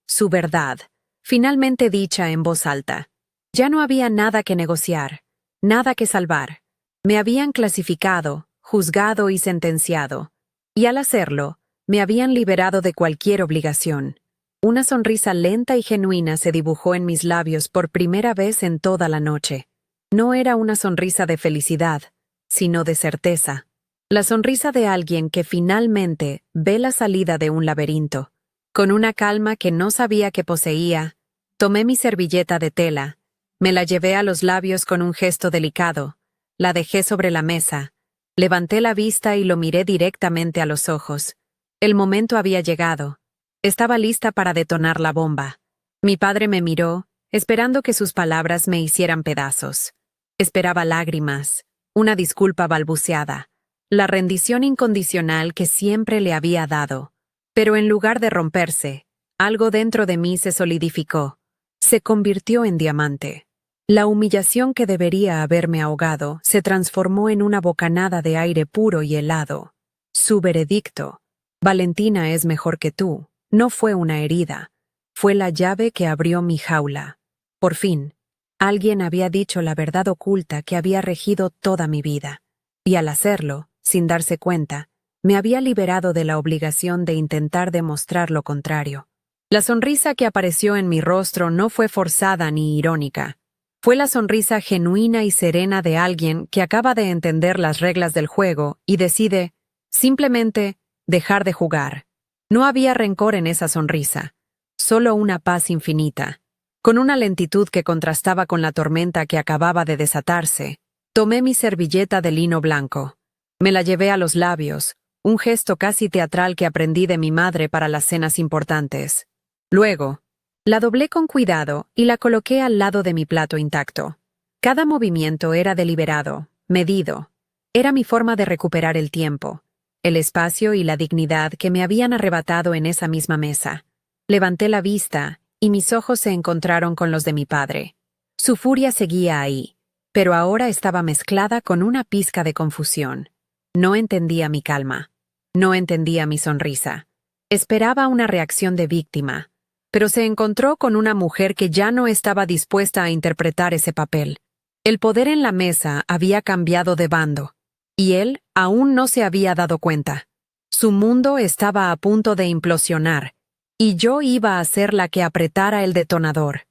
su verdad, finalmente dicha en voz alta. Ya no había nada que negociar, nada que salvar. Me habían clasificado, juzgado y sentenciado, y al hacerlo, me habían liberado de cualquier obligación. Una sonrisa lenta y genuina se dibujó en mis labios por primera vez en toda la noche. No era una sonrisa de felicidad, sino de certeza. La sonrisa de alguien que finalmente ve la salida de un laberinto. Con una calma que no sabía que poseía, tomé mi servilleta de tela, me la llevé a los labios con un gesto delicado, la dejé sobre la mesa, levanté la vista y lo miré directamente a los ojos. El momento había llegado. Estaba lista para detonar la bomba. Mi padre me miró, esperando que sus palabras me hicieran pedazos. Esperaba lágrimas, una disculpa balbuceada, la rendición incondicional que siempre le había dado. Pero en lugar de romperse, algo dentro de mí se solidificó. Se convirtió en diamante. La humillación que debería haberme ahogado se transformó en una bocanada de aire puro y helado. Su veredicto: «Valentina es mejor que tú», no fue una herida, fue la llave que abrió mi jaula. Por fin, alguien había dicho la verdad oculta que había regido toda mi vida, y al hacerlo, sin darse cuenta, me había liberado de la obligación de intentar demostrar lo contrario. La sonrisa que apareció en mi rostro no fue forzada ni irónica. Fue la sonrisa genuina y serena de alguien que acaba de entender las reglas del juego y decide, simplemente, dejar de jugar. No había rencor en esa sonrisa, solo una paz infinita. Con una lentitud que contrastaba con la tormenta que acababa de desatarse, tomé mi servilleta de lino blanco. Me la llevé a los labios, un gesto casi teatral que aprendí de mi madre para las cenas importantes. Luego, la doblé con cuidado y la coloqué al lado de mi plato intacto. Cada movimiento era deliberado, medido. Era mi forma de recuperar el tiempo, el espacio y la dignidad que me habían arrebatado en esa misma mesa. Levanté la vista y mis ojos se encontraron con los de mi padre. Su furia seguía ahí, pero ahora estaba mezclada con una pizca de confusión. No entendía mi calma. No entendía mi sonrisa. Esperaba una reacción de víctima, pero se encontró con una mujer que ya no estaba dispuesta a interpretar ese papel. El poder en la mesa había cambiado de bando, y él aún no se había dado cuenta. Su mundo estaba a punto de implosionar, y yo iba a ser la que apretara el detonador.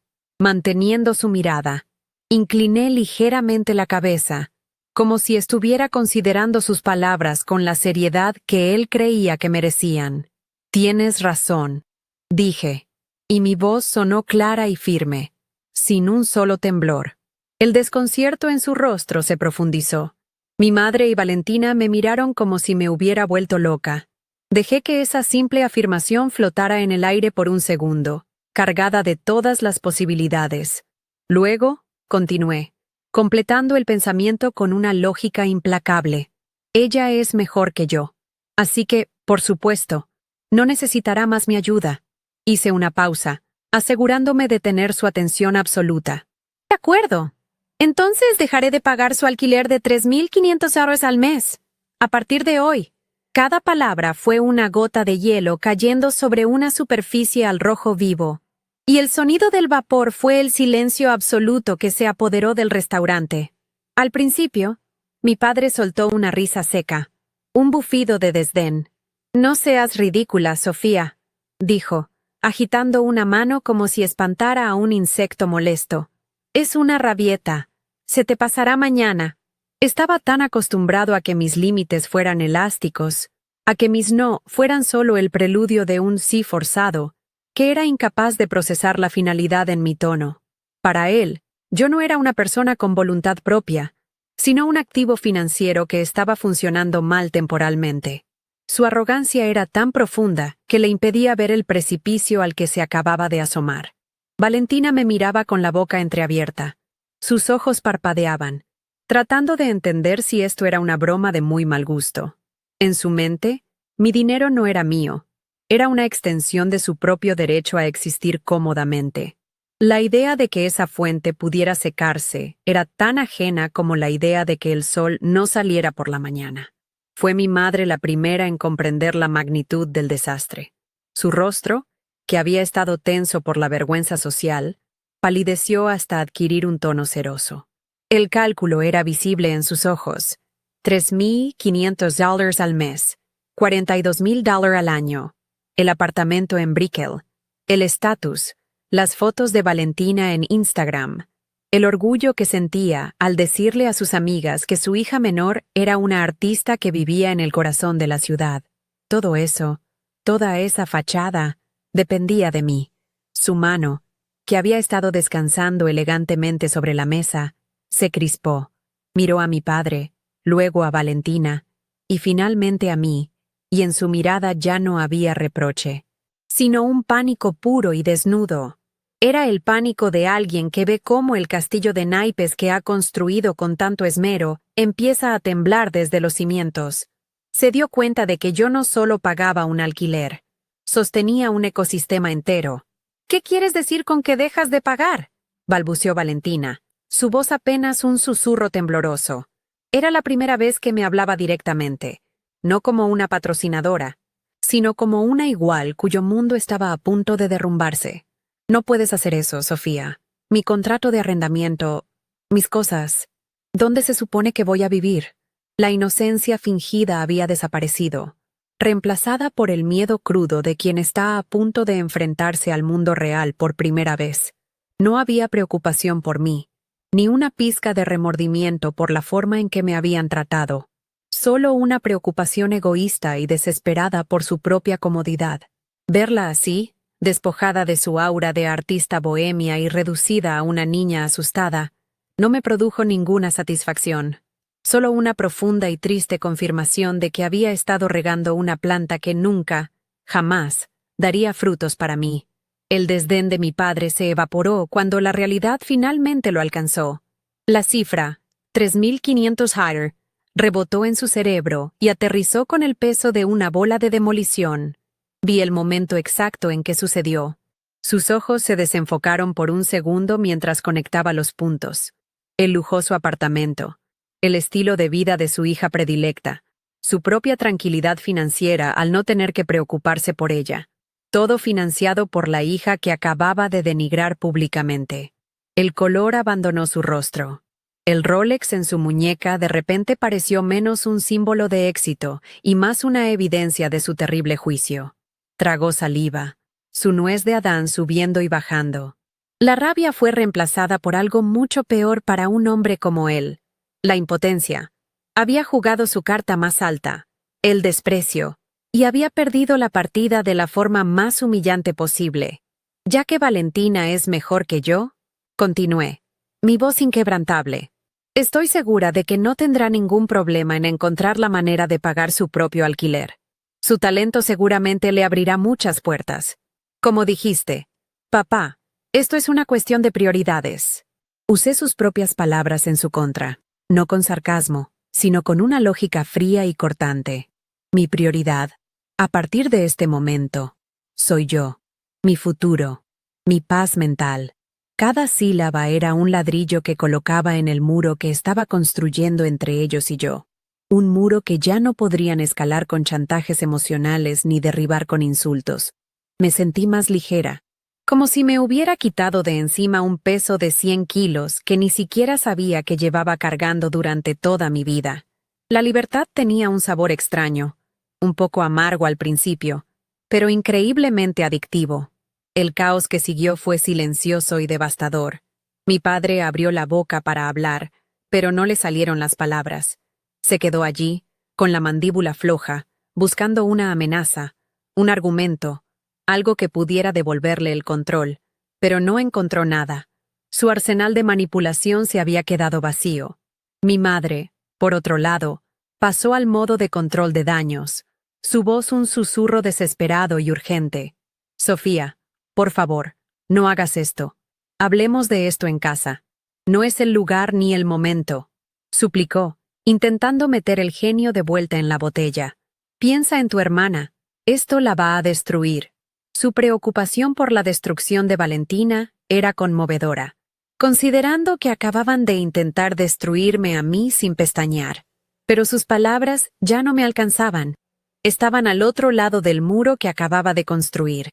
Manteniendo su mirada, incliné ligeramente la cabeza, como si estuviera considerando sus palabras con la seriedad que él creía que merecían. «Tienes razón», dije, y mi voz sonó clara y firme, sin un solo temblor. El desconcierto en su rostro se profundizó. Mi madre y Valentina me miraron como si me hubiera vuelto loca. Dejé que esa simple afirmación flotara en el aire por un segundo, cargada de todas las posibilidades. Luego, continué, completando el pensamiento con una lógica implacable. Ella es mejor que yo. Así que, por supuesto, no necesitará más mi ayuda. Hice una pausa, asegurándome de tener su atención absoluta. «De acuerdo. Entonces dejaré de pagar su alquiler de 3.500 euros al mes. A partir de hoy. Cada palabra fue una gota de hielo cayendo sobre una superficie al rojo vivo, y el sonido del vapor fue el silencio absoluto que se apoderó del restaurante. Al principio, mi padre soltó una risa seca, un bufido de desdén. «No seas ridícula, Sofía», dijo, agitando una mano como si espantara a un insecto molesto. «Es una rabieta. Se te pasará mañana». Estaba tan acostumbrado a que mis límites fueran elásticos, a que mis no fueran solo el preludio de un sí forzado, que era incapaz de procesar la finalidad en mi tono. Para él, yo no era una persona con voluntad propia, sino un activo financiero que estaba funcionando mal temporalmente. Su arrogancia era tan profunda que le impedía ver el precipicio al que se acababa de asomar. Valentina me miraba con la boca entreabierta. Sus ojos parpadeaban, tratando de entender si esto era una broma de muy mal gusto. En su mente, mi dinero no era mío, era una extensión de su propio derecho a existir cómodamente. La idea de que esa fuente pudiera secarse era tan ajena como la idea de que el sol no saliera por la mañana. Fue mi madre la primera en comprender la magnitud del desastre. Su rostro, que había estado tenso por la vergüenza social, palideció hasta adquirir un tono ceroso. El cálculo era visible en sus ojos. $3,500 al mes, $42,000 al año, el apartamento en Brickell, el estatus, las fotos de Valentina en Instagram, el orgullo que sentía al decirle a sus amigas que su hija menor era una artista que vivía en el corazón de la ciudad. Todo eso, toda esa fachada, dependía de mí. Su mano, que había estado descansando elegantemente sobre la mesa, se crispó, miró a mi padre, luego a Valentina, y finalmente a mí, y en su mirada ya no había reproche, sino un pánico puro y desnudo. Era el pánico de alguien que ve cómo el castillo de naipes que ha construido con tanto esmero empieza a temblar desde los cimientos. Se dio cuenta de que yo no solo pagaba un alquiler, sostenía un ecosistema entero. «¿Qué quieres decir con que dejas de pagar?», balbuceó Valentina, su voz apenas un susurro tembloroso. Era la primera vez que me hablaba directamente, no como una patrocinadora, sino como una igual cuyo mundo estaba a punto de derrumbarse. «No puedes hacer eso, Sofía. Mi contrato de arrendamiento, mis cosas. ¿Dónde se supone que voy a vivir?». La inocencia fingida había desaparecido, reemplazada por el miedo crudo de quien está a punto de enfrentarse al mundo real por primera vez. No había preocupación por mí, ni una pizca de remordimiento por la forma en que me habían tratado. Solo una preocupación egoísta y desesperada por su propia comodidad. Verla así, despojada de su aura de artista bohemia y reducida a una niña asustada, no me produjo ninguna satisfacción. Solo una profunda y triste confirmación de que había estado regando una planta que nunca, jamás, daría frutos para mí. El desdén de mi padre se evaporó cuando la realidad finalmente lo alcanzó. La cifra, 3,500 higher, rebotó en su cerebro y aterrizó con el peso de una bola de demolición. Vi el momento exacto en que sucedió. Sus ojos se desenfocaron por un segundo mientras conectaba los puntos. El lujoso apartamento, el estilo de vida de su hija predilecta, su propia tranquilidad financiera al no tener que preocuparse por ella. Todo financiado por la hija que acababa de denigrar públicamente. El color abandonó su rostro. El Rolex en su muñeca de repente pareció menos un símbolo de éxito y más una evidencia de su terrible juicio. Tragó saliva, su nuez de Adán subiendo y bajando. La rabia fue reemplazada por algo mucho peor para un hombre como él: la impotencia. Había jugado su carta más alta, el desprecio, y había perdido la partida de la forma más humillante posible. «Ya que Valentina es mejor que yo», continué, mi voz inquebrantable, «estoy segura de que no tendrá ningún problema en encontrar la manera de pagar su propio alquiler. Su talento seguramente le abrirá muchas puertas. Como dijiste, papá, esto es una cuestión de prioridades». Usé sus propias palabras en su contra, no con sarcasmo, sino con una lógica fría y cortante. Mi prioridad, a partir de este momento, soy yo, mi futuro, mi paz mental. Cada sílaba era un ladrillo que colocaba en el muro que estaba construyendo entre ellos y yo. un muro que ya no podrían escalar con chantajes emocionales ni derribar con insultos. Me sentí más ligera, como si me hubiera quitado de encima un peso de 100 kilos que ni siquiera sabía que llevaba cargando durante toda mi vida. La libertad tenía un sabor extraño, un poco amargo al principio, pero increíblemente adictivo. El caos que siguió fue silencioso y devastador. Mi padre abrió la boca para hablar, pero no le salieron las palabras. Se quedó allí, con la mandíbula floja, buscando una amenaza, un argumento, algo que pudiera devolverle el control, pero no encontró nada. Su arsenal de manipulación se había quedado vacío. Mi madre, por otro lado, pasó al modo de control de daños, su voz un susurro desesperado y urgente. Sofía, por favor, no hagas esto. Hablemos de esto en casa. No es el lugar ni el momento, suplicó, intentando meter el genio de vuelta en la botella. Piensa en tu hermana, esto la va a destruir. Su preocupación por la destrucción de Valentina era conmovedora, considerando que acababan de intentar destruirme a mí sin pestañear. Pero sus palabras ya no me alcanzaban. Estaban al otro lado del muro que acababa de construir.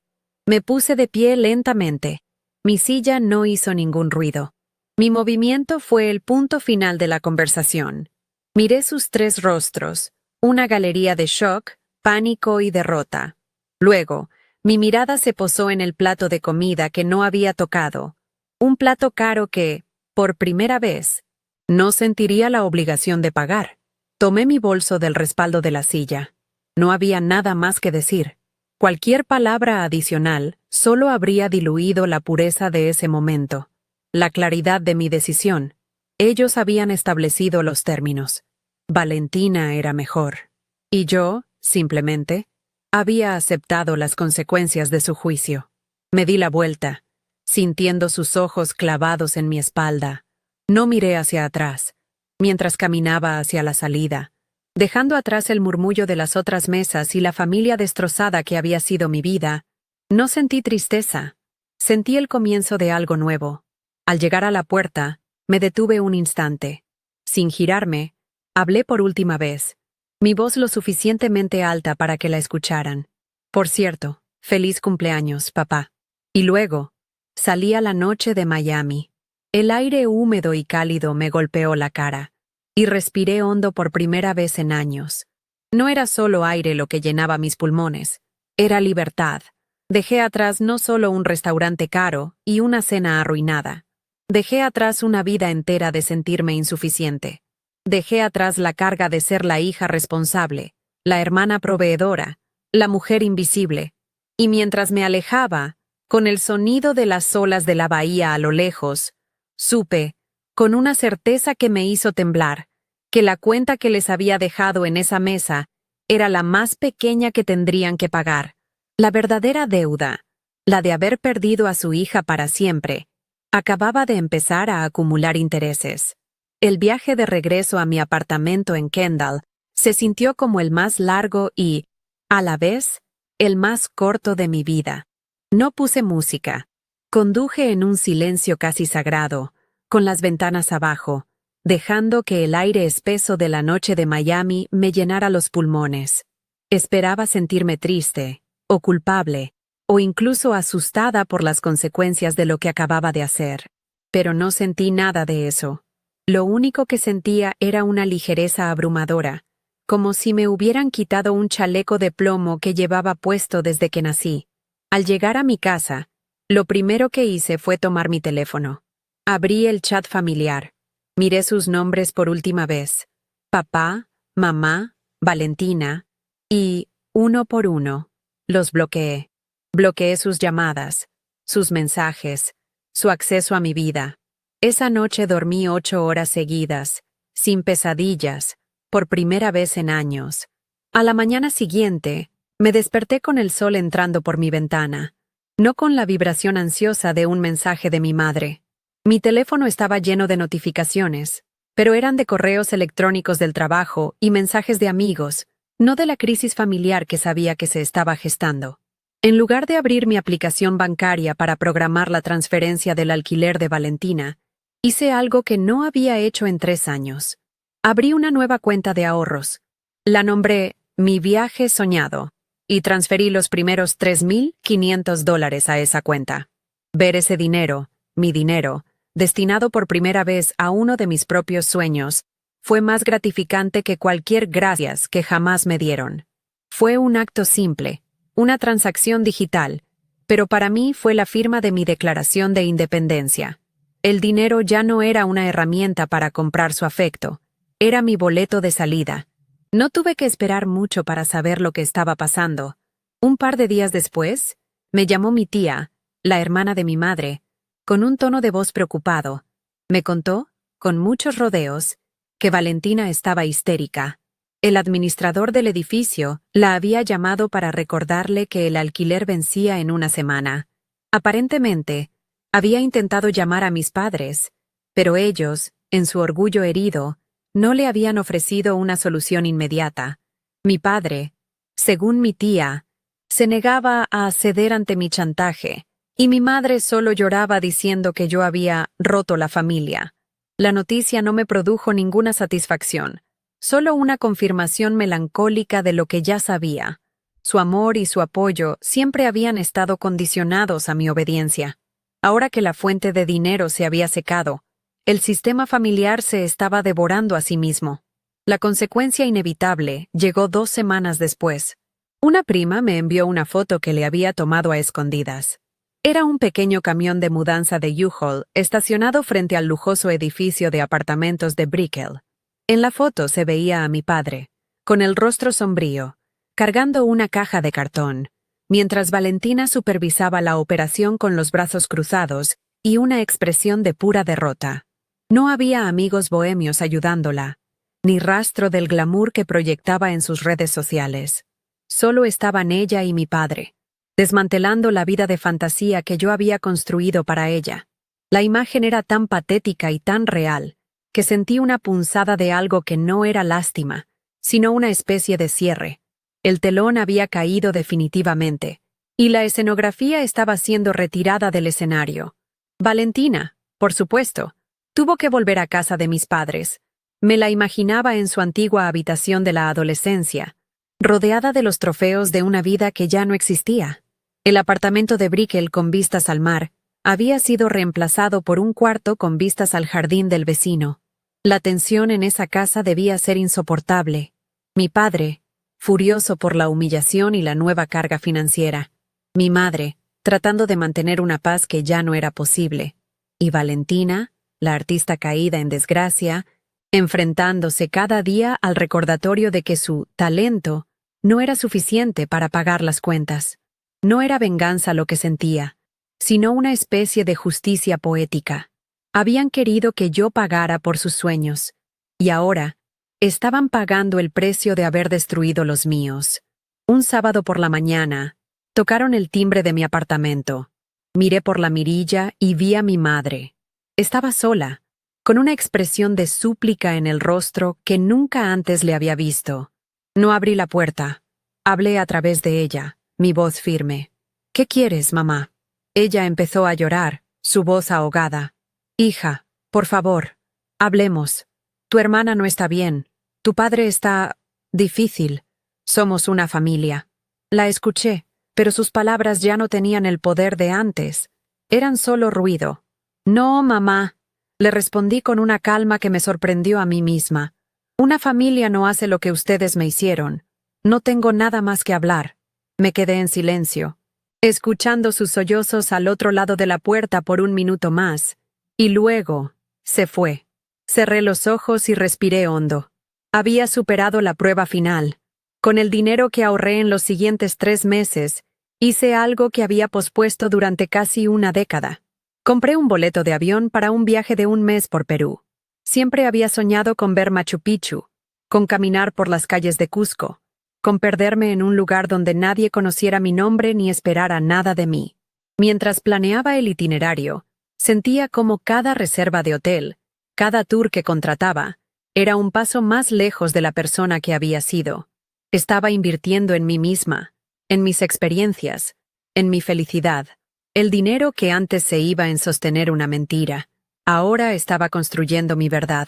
Me puse de pie lentamente. Mi silla no hizo ningún ruido. Mi movimiento fue el punto final de la conversación. Miré sus tres rostros, una galería de shock, pánico y derrota. Luego, mi mirada se posó en el plato de comida que no había tocado, un plato caro que, por primera vez, no sentiría la obligación de pagar. Tomé mi bolso del respaldo de la silla. No había nada más que decir. Cualquier palabra adicional solo habría diluido la pureza de ese momento, la claridad de mi decisión. Ellos habían establecido los términos. Valentina era mejor. Y yo, simplemente, había aceptado las consecuencias de su juicio. Me di la vuelta, sintiendo sus ojos clavados en mi espalda. No miré hacia atrás, mientras caminaba hacia la salida, dejando atrás el murmullo de las otras mesas y la familia destrozada que había sido mi vida. No sentí tristeza, sentí el comienzo de algo nuevo. Al llegar a la puerta, me detuve un instante. Sin girarme, hablé por última vez, mi voz lo suficientemente alta para que la escucharan. Por cierto, feliz cumpleaños, papá. Y luego, salí a la noche de Miami. El aire húmedo y cálido me golpeó la cara, y respiré hondo por primera vez en años. No era solo aire lo que llenaba mis pulmones, era libertad. Dejé atrás no solo un restaurante caro y una cena arruinada. Dejé atrás una vida entera de sentirme insuficiente. Dejé atrás la carga de ser la hija responsable, la hermana proveedora, la mujer invisible. Y mientras me alejaba, con el sonido de las olas de la bahía a lo lejos, supe, con una certeza que me hizo temblar, que la cuenta que les había dejado en esa mesa era la más pequeña que tendrían que pagar. La verdadera deuda, la de haber perdido a su hija para siempre, acababa de empezar a acumular intereses. El viaje de regreso a mi apartamento en Kendall se sintió como el más largo y, a la vez, el más corto de mi vida. No puse música. Conduje en un silencio casi sagrado, con las ventanas abajo, dejando que el aire espeso de la noche de Miami me llenara los pulmones. Esperaba sentirme triste, o culpable, o incluso asustada por las consecuencias de lo que acababa de hacer. Pero no sentí nada de eso. Lo único que sentía era una ligereza abrumadora, como si me hubieran quitado un chaleco de plomo que llevaba puesto desde que nací. Al llegar a mi casa, lo primero que hice fue tomar mi teléfono. Abrí el chat familiar. Miré sus nombres por última vez. Papá, mamá, Valentina, y, uno por uno, los bloqueé. Bloqueé sus llamadas, sus mensajes, su acceso a mi vida. Esa noche dormí 8 horas seguidas, sin pesadillas, por primera vez en años. A la mañana siguiente, me desperté con el sol entrando por mi ventana, no con la vibración ansiosa de un mensaje de mi madre. Mi teléfono estaba lleno de notificaciones, pero eran de correos electrónicos del trabajo y mensajes de amigos, no de la crisis familiar que sabía que se estaba gestando. En lugar de abrir mi aplicación bancaria para programar la transferencia del alquiler de Valentina, hice algo que no había hecho en 3 años. Abrí una nueva cuenta de ahorros. La nombré Mi Viaje Soñado y transferí los primeros $3,500 a esa cuenta. Ver ese dinero, mi dinero, destinado por primera vez a uno de mis propios sueños, fue más gratificante que cualquier gracias que jamás me dieron. Fue un acto simple, una transacción digital, pero para mí fue la firma de mi declaración de independencia. El dinero ya no era una herramienta para comprar su afecto, era mi boleto de salida. No tuve que esperar mucho para saber lo que estaba pasando. Un par de días después, me llamó mi tía, la hermana de mi madre, con un tono de voz preocupado. Me contó, con muchos rodeos, que Valentina estaba histérica. El administrador del edificio la había llamado para recordarle que el alquiler vencía en una semana. Aparentemente, había intentado llamar a mis padres, pero ellos, en su orgullo herido, no le habían ofrecido una solución inmediata. Mi padre, según mi tía, se negaba a ceder ante mi chantaje, y mi madre solo lloraba diciendo que yo había roto la familia. La noticia no me produjo ninguna satisfacción, solo una confirmación melancólica de lo que ya sabía. Su amor y su apoyo siempre habían estado condicionados a mi obediencia. Ahora que la fuente de dinero se había secado, el sistema familiar se estaba devorando a sí mismo. La consecuencia inevitable llegó 2 semanas después. Una prima me envió una foto que le había tomado a escondidas. Era un pequeño camión de mudanza de U-Haul estacionado frente al lujoso edificio de apartamentos de Brickell. En la foto se veía a mi padre, con el rostro sombrío, cargando una caja de cartón, mientras Valentina supervisaba la operación con los brazos cruzados y una expresión de pura derrota. No había amigos bohemios ayudándola, ni rastro del glamour que proyectaba en sus redes sociales. Solo estaban ella y mi padre, desmantelando la vida de fantasía que yo había construido para ella. La imagen era tan patética y tan real, que sentí una punzada de algo que no era lástima, sino una especie de cierre. El telón había caído definitivamente, y la escenografía estaba siendo retirada del escenario. Valentina, por supuesto, tuvo que volver a casa de mis padres. Me la imaginaba en su antigua habitación de la adolescencia, rodeada de los trofeos de una vida que ya no existía. El apartamento de Brickell con vistas al mar había sido reemplazado por un cuarto con vistas al jardín del vecino. La tensión en esa casa debía ser insoportable. Mi padre, furioso por la humillación y la nueva carga financiera. Mi madre, tratando de mantener una paz que ya no era posible. Y Valentina, la artista caída en desgracia, enfrentándose cada día al recordatorio de que su talento no era suficiente para pagar las cuentas. No era venganza lo que sentía, sino una especie de justicia poética. Habían querido que yo pagara por sus sueños, y ahora estaban pagando el precio de haber destruido los míos. Un sábado por la mañana, tocaron el timbre de mi apartamento. Miré por la mirilla y vi a mi madre. Estaba sola, con una expresión de súplica en el rostro que nunca antes le había visto. No abrí la puerta. Hablé a través de ella, mi voz firme. «¿Qué quieres, mamá?» Ella empezó a llorar, su voz ahogada. «Hija, por favor, hablemos. Tu hermana no está bien. Tu padre está... difícil. Somos una familia». La escuché, pero sus palabras ya no tenían el poder de antes. Eran solo ruido. «No, mamá», le respondí con una calma que me sorprendió a mí misma. «Una familia no hace lo que ustedes me hicieron. No tengo nada más que hablar». Me quedé en silencio, escuchando sus sollozos al otro lado de la puerta por un minuto más, y luego se fue. Cerré los ojos y respiré hondo. Había superado la prueba final. Con el dinero que ahorré en los siguientes 3 meses, hice algo que había pospuesto durante casi una década. Compré un boleto de avión para un viaje de 1 mes por Perú. Siempre había soñado con ver Machu Picchu, con caminar por las calles de Cusco, con perderme en un lugar donde nadie conociera mi nombre ni esperara nada de mí. Mientras planeaba el itinerario, sentía como cada reserva de hotel, cada tour que contrataba, era un paso más lejos de la persona que había sido. Estaba invirtiendo en mí misma, en mis experiencias, en mi felicidad. El dinero que antes se iba en sostener una mentira, ahora estaba construyendo mi verdad.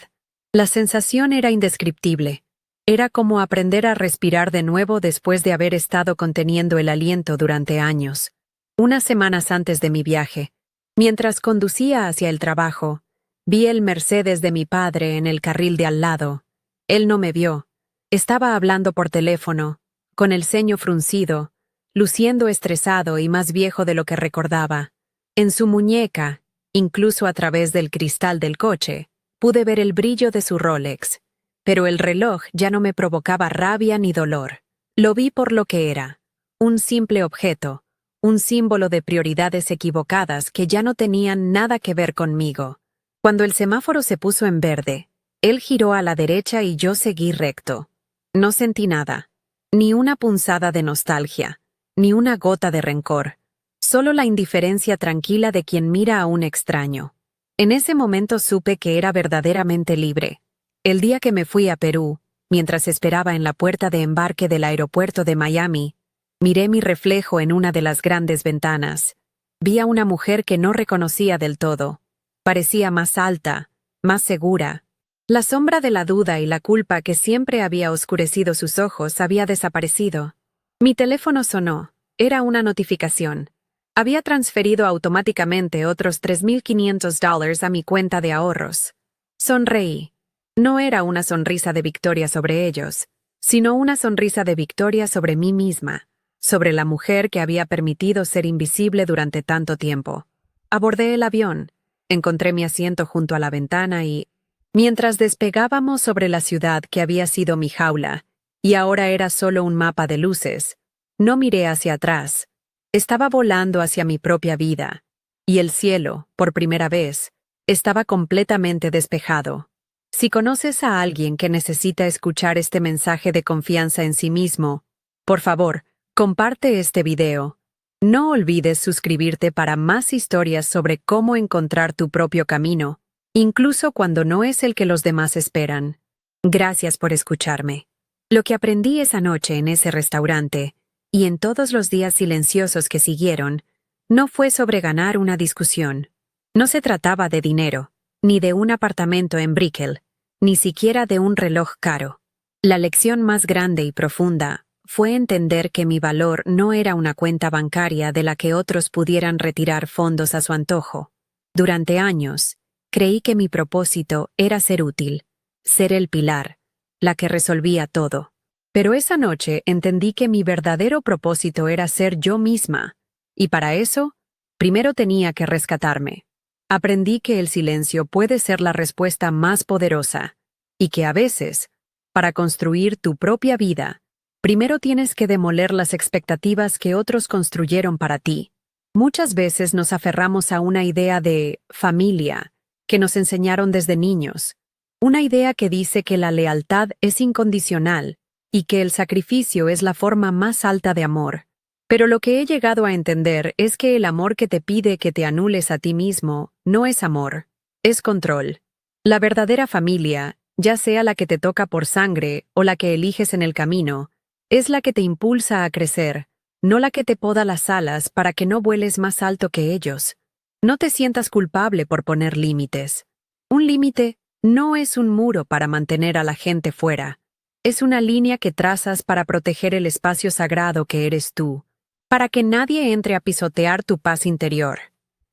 La sensación era indescriptible. Era como aprender a respirar de nuevo después de haber estado conteniendo el aliento durante años. Unas semanas antes de mi viaje, mientras conducía hacia el trabajo, vi el Mercedes de mi padre en el carril de al lado. Él no me vio. Estaba hablando por teléfono, con el ceño fruncido, luciendo estresado y más viejo de lo que recordaba. En su muñeca, incluso a través del cristal del coche, pude ver el brillo de su Rolex, pero el reloj ya no me provocaba rabia ni dolor. Lo vi por lo que era, un simple objeto, un símbolo de prioridades equivocadas que ya no tenían nada que ver conmigo. Cuando el semáforo se puso en verde, él giró a la derecha y yo seguí recto. No sentí nada, ni una punzada de nostalgia, ni una gota de rencor, solo la indiferencia tranquila de quien mira a un extraño. En ese momento supe que era verdaderamente libre. El día que me fui a Perú, mientras esperaba en la puerta de embarque del aeropuerto de Miami, miré mi reflejo en una de las grandes ventanas. Vi a una mujer que no reconocía del todo. Parecía más alta, más segura. La sombra de la duda y la culpa que siempre había oscurecido sus ojos había desaparecido. Mi teléfono sonó. Era una notificación. Había transferido automáticamente otros $3,500 a mi cuenta de ahorros. Sonreí. No era una sonrisa de victoria sobre ellos, sino una sonrisa de victoria sobre mí misma, sobre la mujer que había permitido ser invisible durante tanto tiempo. Abordé el avión, encontré mi asiento junto a la ventana y, mientras despegábamos sobre la ciudad que había sido mi jaula, y ahora era solo un mapa de luces, no miré hacia atrás. Estaba volando hacia mi propia vida, y el cielo, por primera vez, estaba completamente despejado. Si conoces a alguien que necesita escuchar este mensaje de confianza en sí mismo, por favor, comparte este video. No olvides suscribirte para más historias sobre cómo encontrar tu propio camino, incluso cuando no es el que los demás esperan. Gracias por escucharme. Lo que aprendí esa noche en ese restaurante, y en todos los días silenciosos que siguieron, no fue sobre ganar una discusión. No se trataba de dinero, ni de un apartamento en Brickell, ni siquiera de un reloj caro. La lección más grande y profunda fue entender que mi valor no era una cuenta bancaria de la que otros pudieran retirar fondos a su antojo. Durante años, creí que mi propósito era ser útil, ser el pilar, la que resolvía todo. Pero esa noche entendí que mi verdadero propósito era ser yo misma, y para eso, primero tenía que rescatarme. Aprendí que el silencio puede ser la respuesta más poderosa, y que a veces, para construir tu propia vida, primero tienes que demoler las expectativas que otros construyeron para ti. Muchas veces nos aferramos a una idea de familia que nos enseñaron desde niños, una idea que dice que la lealtad es incondicional y que el sacrificio es la forma más alta de amor. Pero lo que he llegado a entender es que el amor que te pide que te anules a ti mismo no es amor, es control. La verdadera familia, ya sea la que te toca por sangre o la que eliges en el camino, es la que te impulsa a crecer, no la que te poda las alas para que no vueles más alto que ellos. No te sientas culpable por poner límites. Un límite no es un muro para mantener a la gente fuera. Es una línea que trazas para proteger el espacio sagrado que eres tú, para que nadie entre a pisotear tu paz interior.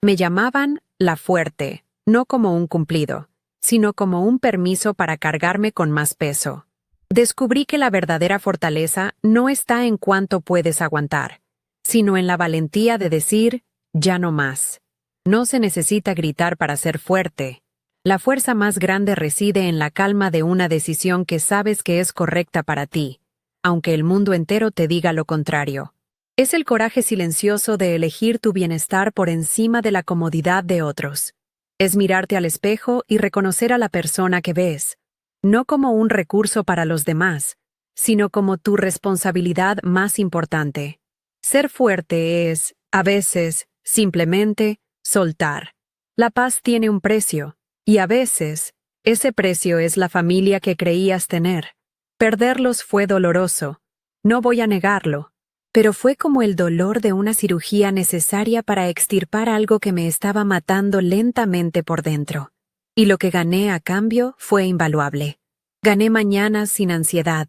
Me llamaban la fuerte, no como un cumplido, sino como un permiso para cargarme con más peso. Descubrí que la verdadera fortaleza no está en cuánto puedes aguantar, sino en la valentía de decir, ya no más. No se necesita gritar para ser fuerte. La fuerza más grande reside en la calma de una decisión que sabes que es correcta para ti, aunque el mundo entero te diga lo contrario. Es el coraje silencioso de elegir tu bienestar por encima de la comodidad de otros. Es mirarte al espejo y reconocer a la persona que ves, no como un recurso para los demás, sino como tu responsabilidad más importante. Ser fuerte es, a veces, simplemente, soltar. La paz tiene un precio. Y a veces, ese precio es la familia que creías tener. Perderlos fue doloroso, no voy a negarlo, pero fue como el dolor de una cirugía necesaria para extirpar algo que me estaba matando lentamente por dentro. Y lo que gané a cambio fue invaluable. Gané mañanas sin ansiedad,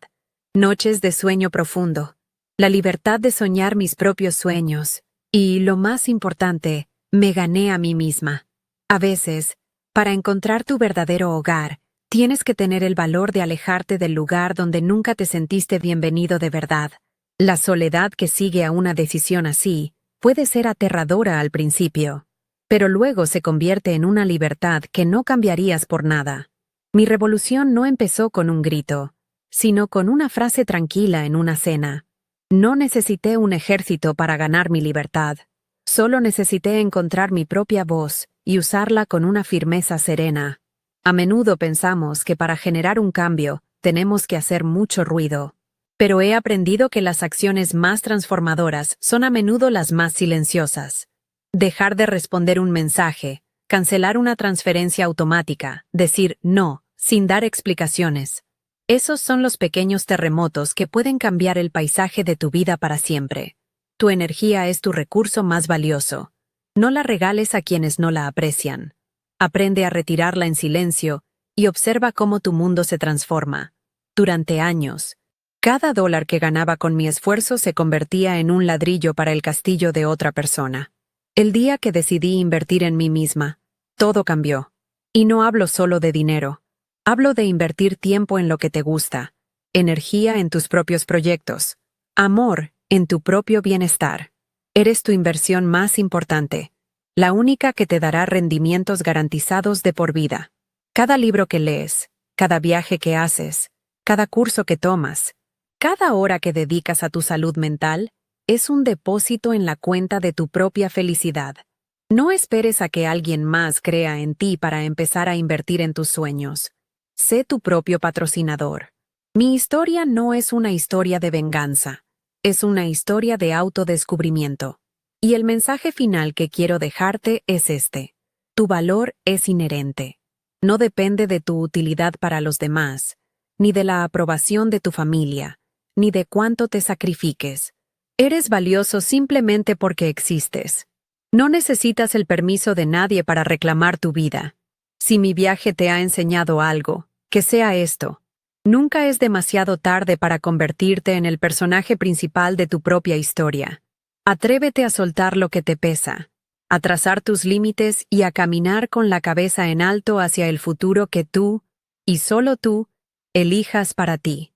noches de sueño profundo, la libertad de soñar mis propios sueños, y, lo más importante, me gané a mí misma. A veces, para encontrar tu verdadero hogar, tienes que tener el valor de alejarte del lugar donde nunca te sentiste bienvenido de verdad. La soledad que sigue a una decisión así puede ser aterradora al principio, pero luego se convierte en una libertad que no cambiarías por nada. Mi revolución no empezó con un grito, sino con una frase tranquila en una cena. No necesité un ejército para ganar mi libertad. Solo necesité encontrar mi propia voz y usarla con una firmeza serena. A menudo pensamos que para generar un cambio tenemos que hacer mucho ruido. Pero he aprendido que las acciones más transformadoras son a menudo las más silenciosas. Dejar de responder un mensaje, cancelar una transferencia automática, decir no, sin dar explicaciones. Esos son los pequeños terremotos que pueden cambiar el paisaje de tu vida para siempre. Tu energía es tu recurso más valioso. No la regales a quienes no la aprecian. Aprende a retirarla en silencio y observa cómo tu mundo se transforma. Durante años, cada dólar que ganaba con mi esfuerzo se convertía en un ladrillo para el castillo de otra persona. El día que decidí invertir en mí misma, todo cambió. Y no hablo solo de dinero. Hablo de invertir tiempo en lo que te gusta, energía en tus propios proyectos, amor en tu propio bienestar. Eres tu inversión más importante, la única que te dará rendimientos garantizados de por vida. Cada libro que lees, cada viaje que haces, cada curso que tomas, cada hora que dedicas a tu salud mental, es un depósito en la cuenta de tu propia felicidad. No esperes a que alguien más crea en ti para empezar a invertir en tus sueños. Sé tu propio patrocinador. Mi historia no es una historia de venganza, es una historia de autodescubrimiento. Y el mensaje final que quiero dejarte es este. Tu valor es inherente. No depende de tu utilidad para los demás, ni de la aprobación de tu familia, ni de cuánto te sacrifiques. Eres valioso simplemente porque existes. No necesitas el permiso de nadie para reclamar tu vida. Si mi viaje te ha enseñado algo, que sea esto. Nunca es demasiado tarde para convertirte en el personaje principal de tu propia historia. Atrévete a soltar lo que te pesa, a trazar tus límites y a caminar con la cabeza en alto hacia el futuro que tú, y solo tú, elijas para ti.